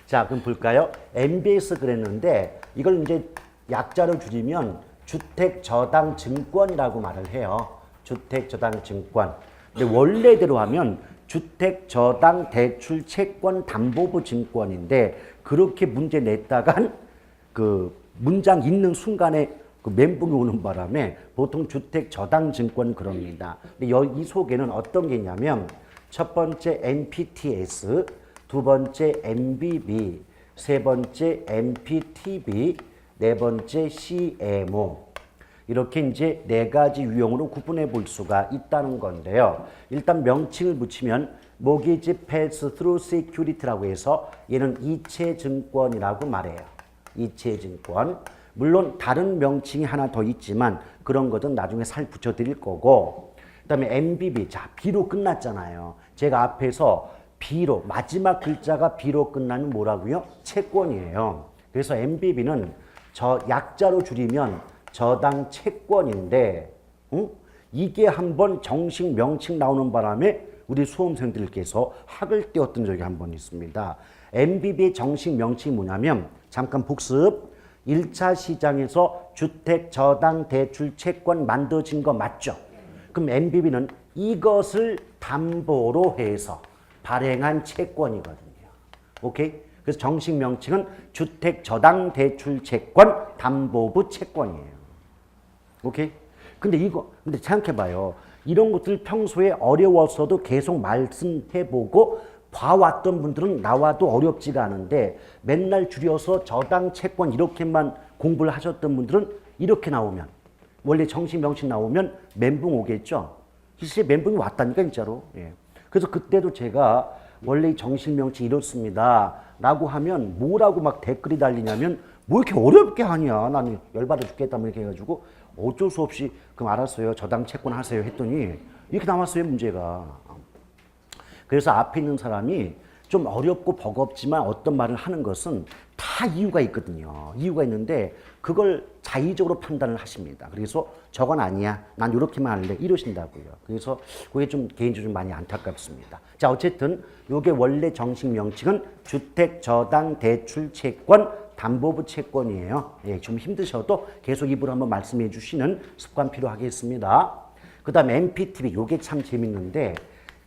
자, 그럼 볼까요? MBS 그랬는데 이걸 이제 약자로 줄이면 주택저당증권이라고 말을 해요. 주택저당증권. 근데 원래대로 하면 주택저당대출채권담보부 증권인데 그렇게 문제 냈다간 그 문장 읽는 순간에 그 멘붕이 오는 바람에 보통 주택저당증권 그럽니다. 근데 이 속에는 어떤 게 있냐면 첫 번째 NPTS, 두 번째 MBB, 세 번째 MPTB, 네 번째 CMO. 이렇게 이제 4가지 유형으로 구분해 볼 수가 있다는 건데요. 일단 명칭을 붙이면 Mortgage Pass-Through Security라고 해서 얘는 이체증권이라고 말해요. 이체증권. 물론 다른 명칭이 하나 더 있지만 그런 것은 나중에 살 붙여드릴 거고, 그 다음에 MBB, 자, B로 끝났잖아요. 제가 앞에서 B로 마지막 글자가 B로 끝나면 뭐라고요? 채권이에요. 그래서 MBB는 저 약자로 줄이면 저당 채권인데 이게 한번 정식 명칭 나오는 바람에 우리 수험생들께서 학을 떼었던 적이 한 번 있습니다. MBB의 정식 명칭이 뭐냐면 잠깐 복습. 1차 시장에서 주택 저당 대출 채권 만들어진 거 맞죠? 그럼 MBB는 이것을 담보로 해서 발행한 채권이거든요. 오케이? 그래서 정식 명칭은 주택 저당 대출 채권 담보부 채권이에요. 오케이? 근데 생각해봐요. 이런 것들 평소에 어려웠어도 계속 말씀해보고 봐왔던 분들은 나와도 어렵지가 않은데 맨날 줄여서 저당 채권 이렇게만 공부를 하셨던 분들은 이렇게 나오면 원래 정식 명칭 나오면 멘붕 오겠죠. 실제 멘붕이 왔다니까 진짜로. 예. 그래서 그때도 제가 원래 정식 명칭 이렇습니다 라고 하면 뭐라고 막 댓글이 달리냐면 뭐 이렇게 어렵게 하냐, 나는 열받아 죽겠다 뭐 이렇게 해가지고 어쩔 수 없이 그럼 알았어요, 저당 채권 하세요 했더니 이렇게 나왔어요, 문제가. 그래서 앞에 있는 사람이 좀 어렵고 버겁지만 어떤 말을 하는 것은 다 이유가 있거든요. 이유가 있는데 그걸 자의적으로 판단을 하십니다. 그래서 저건 아니야, 난 이렇게만 할래 이러신다고요. 그래서 그게 좀 개인적으로 좀 많이 안타깝습니다. 자, 어쨌든 이게 원래 정식 명칭은 주택 저당 대출 채권 담보부 채권이에요. 예, 좀 힘드셔도 계속 입으로 한번 말씀해 주시는 습관 필요하겠습니다. 그 다음에 MPTV, 요게 참 재밌는데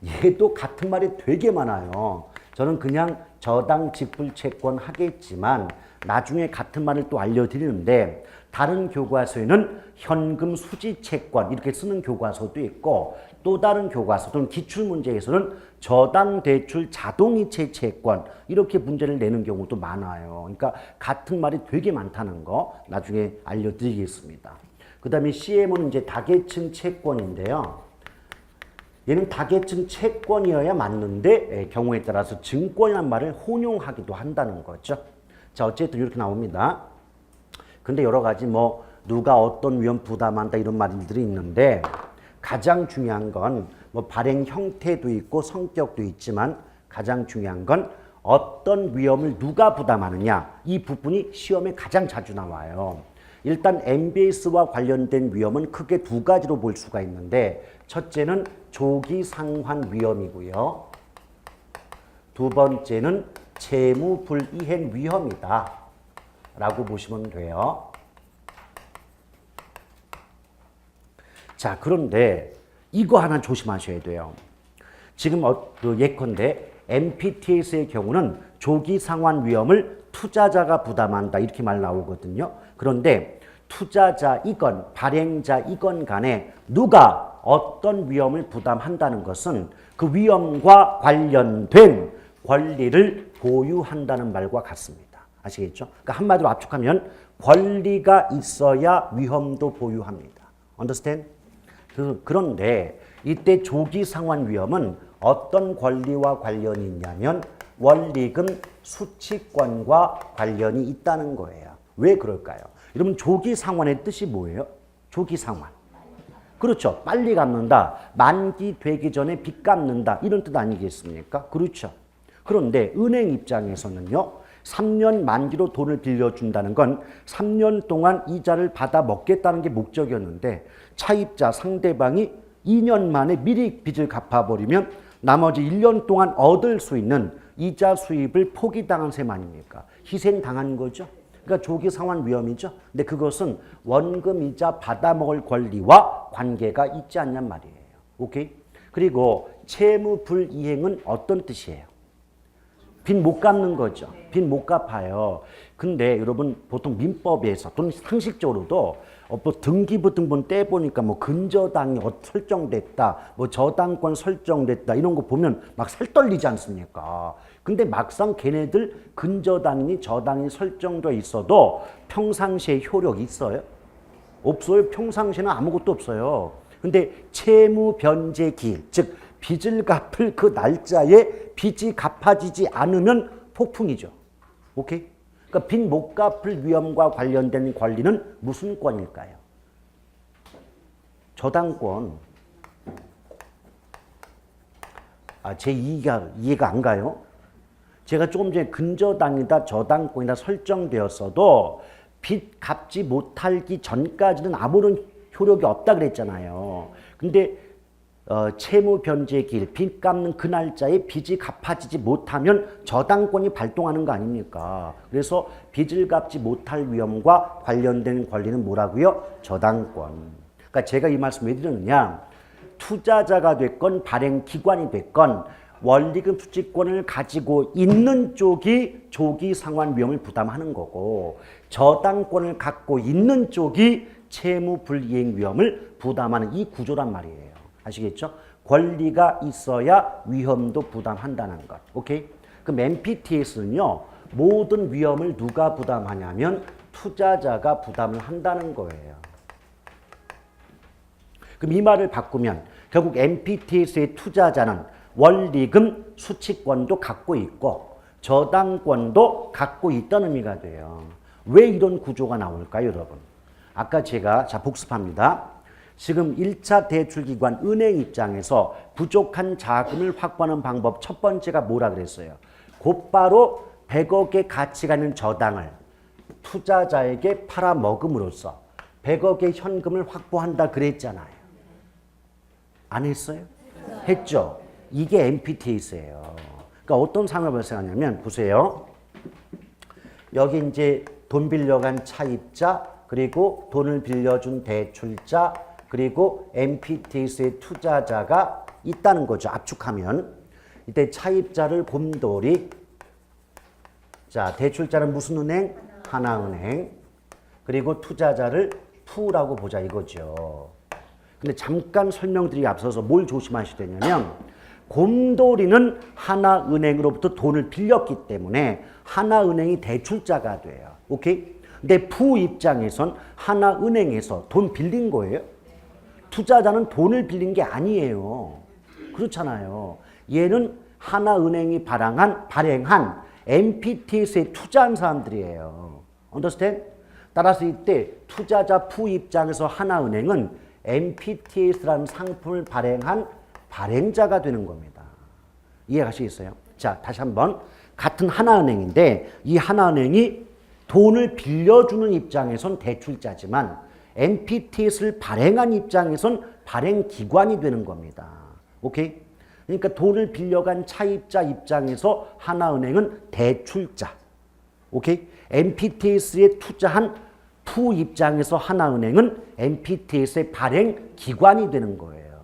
얘도 같은 말이 되게 많아요. 저는 그냥 저당 직불 채권 하겠지만 나중에 같은 말을 또 알려드리는데 다른 교과서에는 현금 수지 채권 이렇게 쓰는 교과서도 있고 또 다른 교과서 또는 기출문제에서는 저당 대출 자동이체 채권 이렇게 문제를 내는 경우도 많아요. 그러니까 같은 말이 되게 많다는 거 나중에 알려드리겠습니다. 그 다음에 CM은 이제 다계층 채권인데요. 얘는 다계층 채권이어야 맞는데 경우에 따라서 증권이란 말을 혼용하기도 한다는 거죠. 자, 어쨌든 이렇게 나옵니다. 근데 여러 가지 뭐 누가 어떤 위험 부담한다 이런 말들이 있는데 가장 중요한 건 뭐 발행 형태도 있고 성격도 있지만 가장 중요한 건 어떤 위험을 누가 부담하느냐 이 부분이 시험에 가장 자주 나와요. 일단 MBS와 관련된 위험은 크게 두 가지로 볼 수가 있는데 첫째는 조기 상환 위험이고요. 두 번째는 채무 불이행 위험이다 라고 보시면 돼요. 자, 그런데 이거 하나 조심하셔야 돼요. 지금 예컨대 MPTS의 경우는 조기 상환 위험을 투자자가 부담한다 이렇게 말 나오거든요. 그런데 투자자이건 발행자이건 간에 누가 어떤 위험을 부담한다는 것은 그 위험과 관련된 권리를 보유한다는 말과 같습니다. 아시겠죠? 그러니까 한마디로 압축하면 권리가 있어야 위험도 보유합니다. Understand? 그런데 이때 조기 상환 위험은 어떤 권리와 관련이 있냐면 원리금 수취권과 관련이 있다는 거예요. 왜 그럴까요? 여러분 조기 상환의 뜻이 뭐예요? 조기 상환. 그렇죠. 빨리 갚는다. 만기 되기 전에 빚 갚는다. 이런 뜻 아니겠습니까? 그렇죠. 그런데 은행 입장에서는요. 3년 만기로 돈을 빌려준다는 건 3년 동안 이자를 받아 먹겠다는 게 목적이었는데 차입자 상대방이 2년 만에 미리 빚을 갚아버리면 나머지 1년 동안 얻을 수 있는 이자 수입을 포기당한 셈 아닙니까? 희생당한 거죠. 그러니까 조기 상환 위험이죠. 근데 그것은 원금 이자 받아먹을 권리와 관계가 있지 않냔 말이에요. 오케이? 그리고 채무 불이행은 어떤 뜻이에요? 빚 못 갚는 거죠. 빚 못 갚아요. 근데 여러분 보통 민법에서 또는 상식적으로도 뭐 등기부 등본 떼보니까 뭐 근저당이 설정됐다, 뭐 저당권 설정됐다 이런 거 보면 막 살떨리지 않습니까? 근데 막상 걔네들 근저당이 저당이 설정돼 있어도 평상시에 효력이 있어요? 없어요. 평상시에는 아무것도 없어요. 근데 채무 변제 기일, 즉 빚을 갚을 그 날짜에 빚이 갚아지지 않으면 폭풍이죠. 오케이? 그러니까 빚 못 갚을 위험과 관련된 권리는 무슨 권일까요? 저당권. 제 이해가 안 가요? 제가 조금 전에 근저당이다 저당권이다 설정되었어도 빚 갚지 못하기 전까지는 아무런 효력이 없다 그랬잖아요. 근데 채무 변제 기일, 빚 갚는 그 날짜에 빚이 갚아지지 못하면 저당권이 발동하는 거 아닙니까? 그래서 빚을 갚지 못할 위험과 관련된 권리는 뭐라고요? 저당권. 그러니까 제가 이 말씀 왜 드리느냐? 투자자가 됐건 발행기관이 됐건 원리금 수취권을 가지고 있는 쪽이 조기 상환 위험을 부담하는 거고 저당권을 갖고 있는 쪽이 채무 불이행 위험을 부담하는 이 구조란 말이에요. 아시겠죠? 권리가 있어야 위험도 부담한다는 것. 오케이? 그럼 MPTS는요. 모든 위험을 누가 부담하냐면 투자자가 부담을 한다는 거예요. 그럼 이 말을 바꾸면 결국 MPTS의 투자자는 원리금 수취권도 갖고 있고 저당권도 갖고 있다는 의미가 돼요. 왜 이런 구조가 나올까요, 여러분? 아까 제가 복습합니다. 지금 1차 대출기관 은행 입장에서 부족한 자금을 확보하는 방법 첫 번째가 뭐라 그랬어요? 곧바로 100억의 가치가 있는 저당을 투자자에게 팔아먹음으로써 100억의 현금을 확보한다 그랬잖아요. 안 했어요? 했죠. 이게 MPTS예요. 그러니까 어떤 상황이 발생하냐면 보세요. 여기 이제 돈 빌려간 차입자 그리고 돈을 빌려준 대출자 그리고 MPTS의 투자자가 있다는 거죠. 압축하면 이때 차입자를 곰돌이 자 대출자는 무슨 은행? 하나은행 그리고 투자자를 푸라고 보자 이거죠. 근데 잠깐 설명드리기 앞서서 뭘 조심하셔야 되냐면 곰돌이는 하나은행으로부터 돈을 빌렸기 때문에 하나은행이 대출자가 돼요. 오케이? 근데 푸 입장에선 하나은행에서 돈 빌린 거예요. 투자자는 돈을 빌린 게 아니에요. 그렇잖아요. 얘는 하나은행이 발행한 MPTS에 투자한 사람들이에요. Understand? 따라서 이때 투자자 푸 입장에서 하나은행은 MPTS라는 상품을 발행한 발행자가 되는 겁니다. 이해가시겠어요? 자, 다시 한번 같은 하나은행인데 이 하나은행이 돈을 빌려주는 입장에선 대출자지만 MPTS를 발행한 입장에선 발행기관이 되는 겁니다. 오케이? 그러니까 돈을 빌려간 차입자 입장에서 하나은행은 대출자. 오케이? MPTS에 투자한 푸 입장에서 하나은행은 MPTS의 발행기관이 되는 거예요.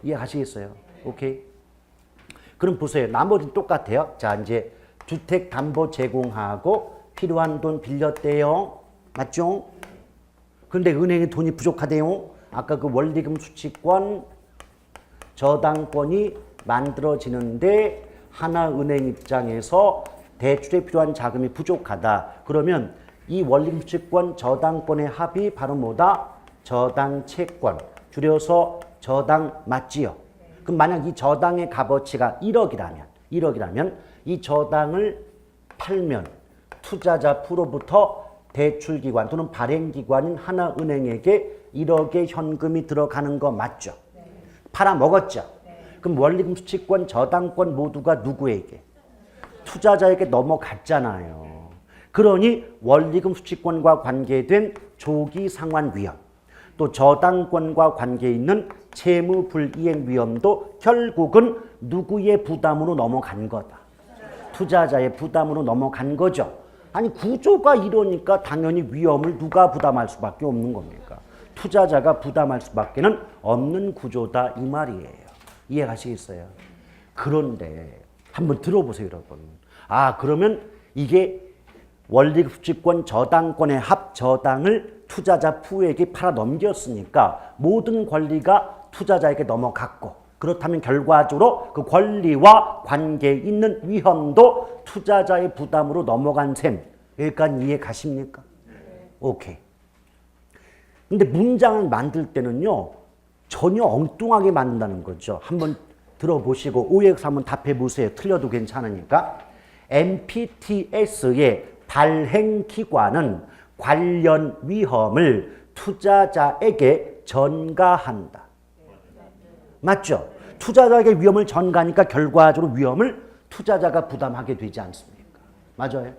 이해하시겠어요? 오케이? 그럼 보세요. 나머지는 똑같아요. 자, 이제 주택 담보 제공하고 필요한 돈 빌렸대요. 맞죠? 그런데 은행에 돈이 부족하대요. 아까 그 원리금 수취권, 저당권이 만들어지는데 하나은행 입장에서 대출에 필요한 자금이 부족하다. 그러면 이 원리금 수취권, 저당권의 합이 바로 뭐다? 저당채권. 줄여서 저당 맞지요? 그럼 만약 이 저당의 값어치가 1억이라면 이 저당을 팔면 투자자 프로부터 대출기관 또는 발행기관인 하나은행에게 1억의 현금이 들어가는 거 맞죠? 네. 팔아먹었죠? 네. 그럼 원리금 수취권, 저당권 모두가 누구에게? 투자자에게 넘어갔잖아요. 그러니 원리금 수취권과 관계된 조기 상환 위험, 또 저당권과 관계 있는 채무 불이행 위험도 결국은 누구의 부담으로 넘어간 거다. 투자자의 부담으로 넘어간 거죠. 아니 구조가 이러니까 당연히 위험을 누가 부담할 수밖에 없는 겁니까? 투자자가 부담할 수밖에 없는 구조다 이 말이에요. 이해가시겠어요? 그런데 한번 들어보세요 여러분. 아 그러면 이게 원리금 수취권 저당권의 합 저당을 투자자 푸에게 팔아 넘겼으니까 모든 권리가 투자자에게 넘어갔고 그렇다면 결과적으로 그 권리와 관계 있는 위험도 투자자의 부담으로 넘어간 셈. 여기까지 이해 가십니까? 네. 오케이. 근데 문장을 만들 때는요. 전혀 엉뚱하게 만든다는 거죠. 한번 들어보시고 오해해서 한번 답해 보세요. 틀려도 괜찮으니까. MPTS의 발행기관은 관련 위험을 투자자에게 전가한다. 맞죠? 투자자에게 위험을 전가하니까 결과적으로 위험을 투자자가 부담하게 되지 않습니까? 맞아요.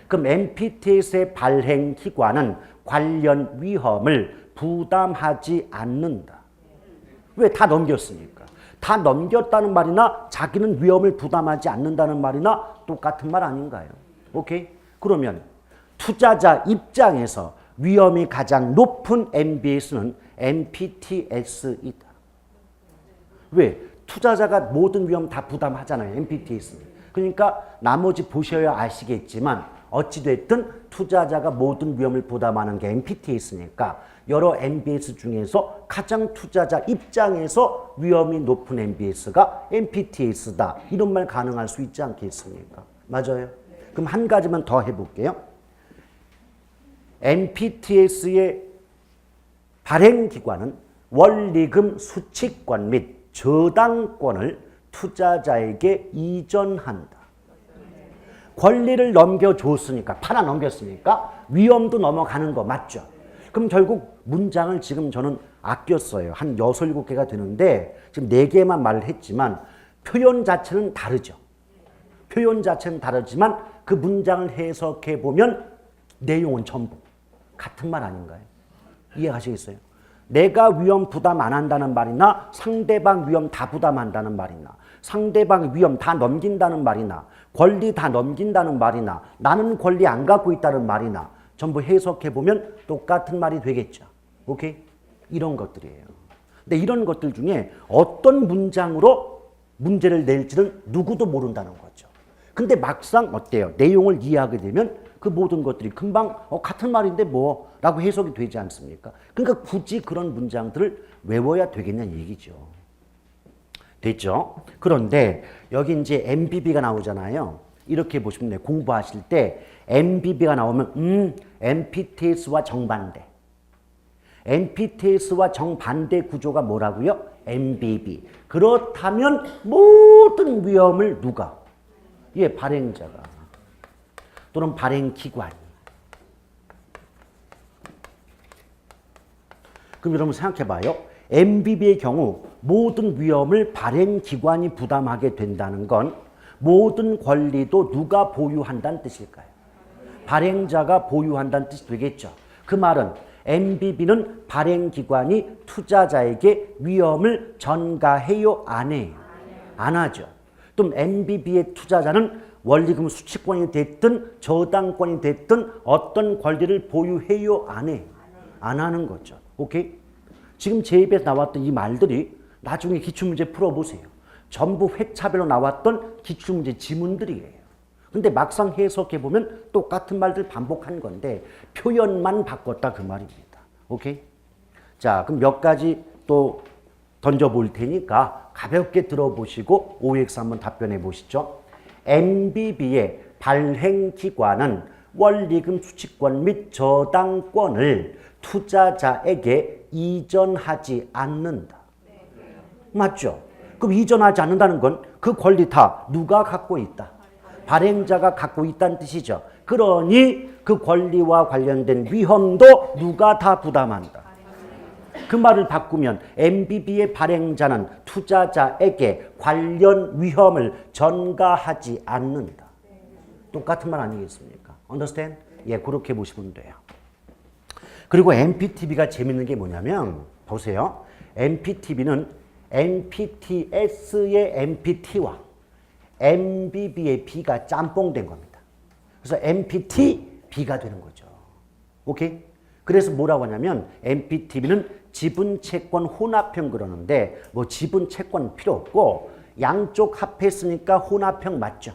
그럼 NPTS의 발행 기관은 관련 위험을 부담하지 않는다. 왜? 다 넘겼으니까. 다 넘겼다는 말이나 자기는 위험을 부담하지 않는다는 말이나 똑같은 말 아닌가요? 오케이? 그러면 투자자 입장에서 위험이 가장 높은 MBS는 NPTS이다. 왜? 투자자가 모든 위험 다 부담하잖아요. NPTS는. 그러니까 나머지 보셔야 아시겠지만 어찌됐든 투자자가 모든 위험을 부담하는 게 NPTS니까 여러 MBS 중에서 가장 투자자 입장에서 위험이 높은 MBS가 NPTS다. 이런 말 가능할 수 있지 않겠습니까? 맞아요. 그럼 한 가지만 더 해볼게요. NPTS의 발행기관은 원리금 수취권 및 저당권을 투자자에게 이전한다. 권리를 넘겨줬으니까, 팔아 넘겼으니까 위험도 넘어가는 거 맞죠? 그럼 결국 문장을 지금 저는 아꼈어요. 한 6, 7개가 되는데 지금 4개만 말을 했지만 표현 자체는 다르죠. 표현 자체는 다르지만 그 문장을 해석해 보면 내용은 전부 같은 말 아닌가요? 이해하시겠어요? 내가 위험 부담 안 한다는 말이나 상대방 위험 다 부담한다는 말이나 상대방 위험 다 넘긴다는 말이나 권리 다 넘긴다는 말이나 나는 권리 안 갖고 있다는 말이나 전부 해석해보면 똑같은 말이 되겠죠. 오케이? 이런 것들이에요. 근데 이런 것들 중에 어떤 문장으로 문제를 낼지는 누구도 모른다는 거죠. 근데 막상 어때요? 내용을 이해하게 되면 그 모든 것들이 금방 같은 말인데 뭐 라고 해석이 되지 않습니까? 그러니까 굳이 그런 문장들을 외워야 되겠냐는 얘기죠. 됐죠? 그런데 여기 이제 MBB가 나오잖아요. 이렇게 보시면 돼요. 공부하실 때 MBB가 나오면 NPTS와 정반대. NPTS와 정반대 구조가 뭐라고요? MBB. 그렇다면 모든 위험을 누가? 예, 발행자가 또는 발행기관이. 그럼 여러분 생각해봐요. MBB의 경우 모든 위험을 발행기관이 부담하게 된다는 건 모든 권리도 누가 보유한다는 뜻일까요? 발행자가 보유한다는 뜻이 되겠죠. 그 말은 MBB는 발행기관이 투자자에게 위험을 전가해요? 안 해요? 안 하죠. 또 MBB의 투자자는 원리금 수취권이 됐든 저당권이 됐든 어떤 권리를 보유해요? 안 해요? 안 하는 거죠. 오케이? 지금 제 입에서 나왔던 이 말들이 나중에 기출문제 풀어보세요. 전부 회차별로 나왔던 기출문제 지문들이에요. 근데 막상 해석해보면 똑같은 말들 반복한 건데 표현만 바꿨다 그 말입니다. 오케이? 자, 그럼 몇 가지 또 던져볼 테니까 가볍게 들어보시고 OX 한번 답변해 보시죠. MBB의 발행기관은 원리금 수취권 및 저당권을 투자자에게 이전하지 않는다. 맞죠? 그럼 이전하지 않는다는 건 그 권리 다 누가 갖고 있다? 발행자가 갖고 있다는 뜻이죠. 그러니 그 권리와 관련된 위험도 누가 다 부담한다. 그 말을 바꾸면 MBB의 발행자는 투자자에게 관련 위험을 전가하지 않는다. 똑같은 말 아니겠습니까? Understand? 예, 그렇게 보시면 돼요. 그리고 NPTB가 재밌는 게 뭐냐면 보세요. NPTB는 NPTS의 NPT와 MBB의 B가 짬뽕된 겁니다. 그래서 NPTB가 되는 거죠. 오케이? 그래서 뭐라고 하냐면 NPTB는 지분채권 혼합형 그러는데 뭐 지분채권 필요 없고 양쪽 합했으니까 혼합형 맞죠?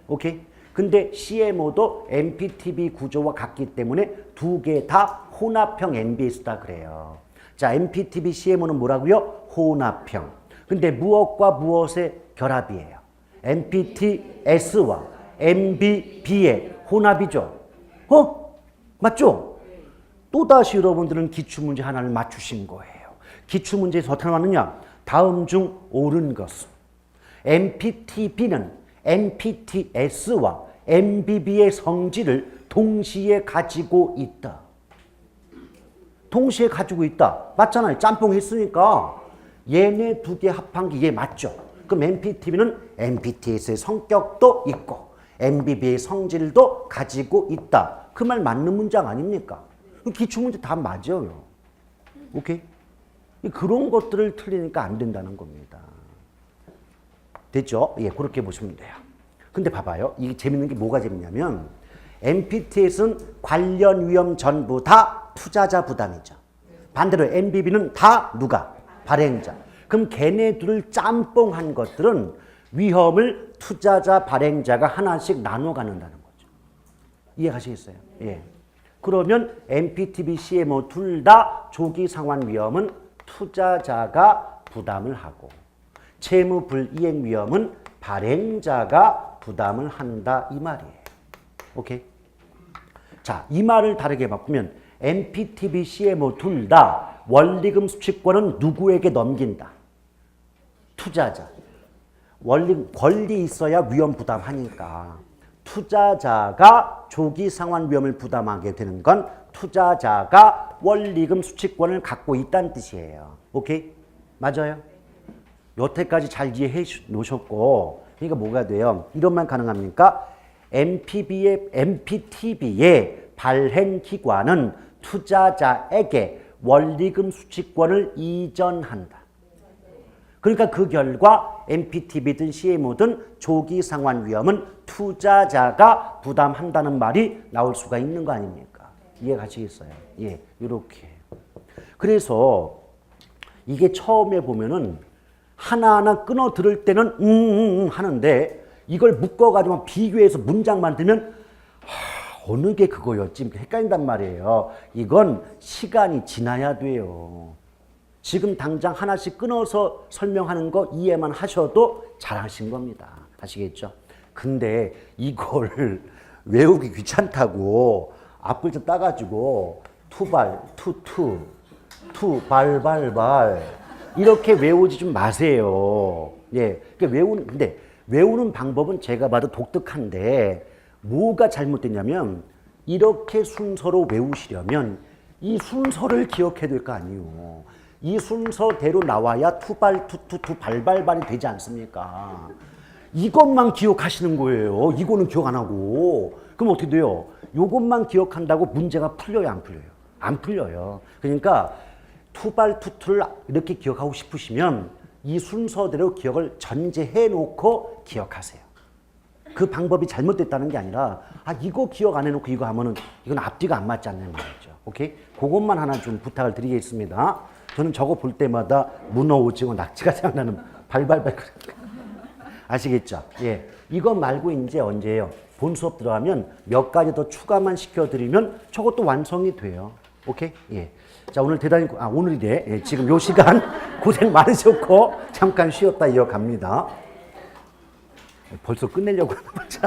오케이? 근데 CMO도 NPTB 구조와 같기 때문에 두 개 다 혼합형 MBS다 그래요. 자, NPTB CMO는 뭐라고요? 혼합형. 근데 무엇과 무엇의 결합이에요? NPTS와 MBB의 혼합이죠. 맞죠? 또다시 여러분들은 기출문제 하나를 맞추신 거예요. 기출문제에서 어떻게 나왔느냐? 다음 중 옳은 것은 NPTB는 NPTS와 MBB의 성질을 동시에 가지고 있다. 동시에 가지고 있다. 맞잖아요. 짬뽕 했으니까. 얘네 두 개 합한 게 얘 맞죠? 그럼 MPTB는 MPTS의 성격도 있고 MBB의 성질도 가지고 있다. 그 말 맞는 문장 아닙니까? 기출문제 다 맞아요. 오케이? 그런 것들을 틀리니까 안 된다는 겁니다. 됐죠? 예, 그렇게 보시면 돼요. 근데 봐봐요. 이게 재밌는 게 뭐가 재밌냐면 MPTS는 관련 위험 전부 다 투자자 부담이죠. 반대로 MBB는 다 누가? 발행자. 그럼 걔네들을 짬뽕한 것들은 위험을 투자자, 발행자가 하나씩 나눠 갖는다는 거죠. 이해가시겠어요? 예. 그러면 MPTB, CMO 둘 다 조기 상환 위험은 투자자가 부담을 하고 채무 불이행 위험은 발행자가 부담을 한다 이 말이에요. 오케이? 자, 이 말을 다르게 바꾸면 MPTB, CMO 둘 다 원리금 수취권은 누구에게 넘긴다? 투자자. 권리 있어야 위험 부담하니까 투자자가 조기 상환 위험을 부담하게 되는 건 투자자가 원리금 수취권을 갖고 있다는 뜻이에요. 오케이? 맞아요? 여태까지 잘 이해해 놓으셨고 그러니까 뭐가 돼요? 이런 말 가능합니까? MPTB의 발행기관은 투자자에게 원리금 수취권을 이전한다. 그러니까 그 결과 MPTB든 CMO든 조기 상환 위험은 투자자가 부담한다는 말이 나올 수가 있는 거 아닙니까? 이해가시겠어요? 예, 이렇게. 그래서 이게 처음에 보면은 하나하나 끊어 들을 때는 하는데 이걸 묶어가지고 비교해서 문장 만들면 어느 게 그거였지? 헷갈린단 말이에요. 이건 시간이 지나야 돼요. 지금 당장 하나씩 끊어서 설명하는 거 이해만 하셔도 잘하신 겁니다. 아시겠죠? 근데 이걸 외우기 귀찮다고 앞글자 따가지고 투발, 투발발발 이렇게 외우지 좀 마세요. 예, 근데 외우는 방법은 제가 봐도 독특한데 뭐가 잘못됐냐면 이렇게 순서로 외우시려면 이 순서를 기억해야 될 거 아니에요. 이 순서대로 나와야 투발, 발발발이 되지 않습니까? 이것만 기억하시는 거예요. 이거는 기억 안 하고. 그럼 어떻게 돼요? 이것만 기억한다고 문제가 풀려요, 안 풀려요? 안 풀려요. 그러니까 투발, 투를 이렇게 기억하고 싶으시면 이 순서대로 기억을 전제해 놓고 기억하세요. 그 방법이 잘못됐다는 게 아니라 이거 기억 안 해놓고 이거 하면은 이건 앞뒤가 안 맞지 않는 말이죠. 오케이? 그것만 하나 좀 부탁을 드리겠습니다. 저는 저거 볼 때마다 문어, 오징어, 낙지가 생각나는 발발발. 아시겠죠? 예. 이거 말고 이제 언제예요? 본 수업 들어가면 몇 가지 더 추가만 시켜드리면 저것도 완성이 돼요. 오케이? 예. 자, 오늘 대단히, 오늘이래. 예, 지금 요 시간 고생 많으셨고, 잠깐 쉬었다 이어갑니다. 벌써 끝내려고 하는 거죠.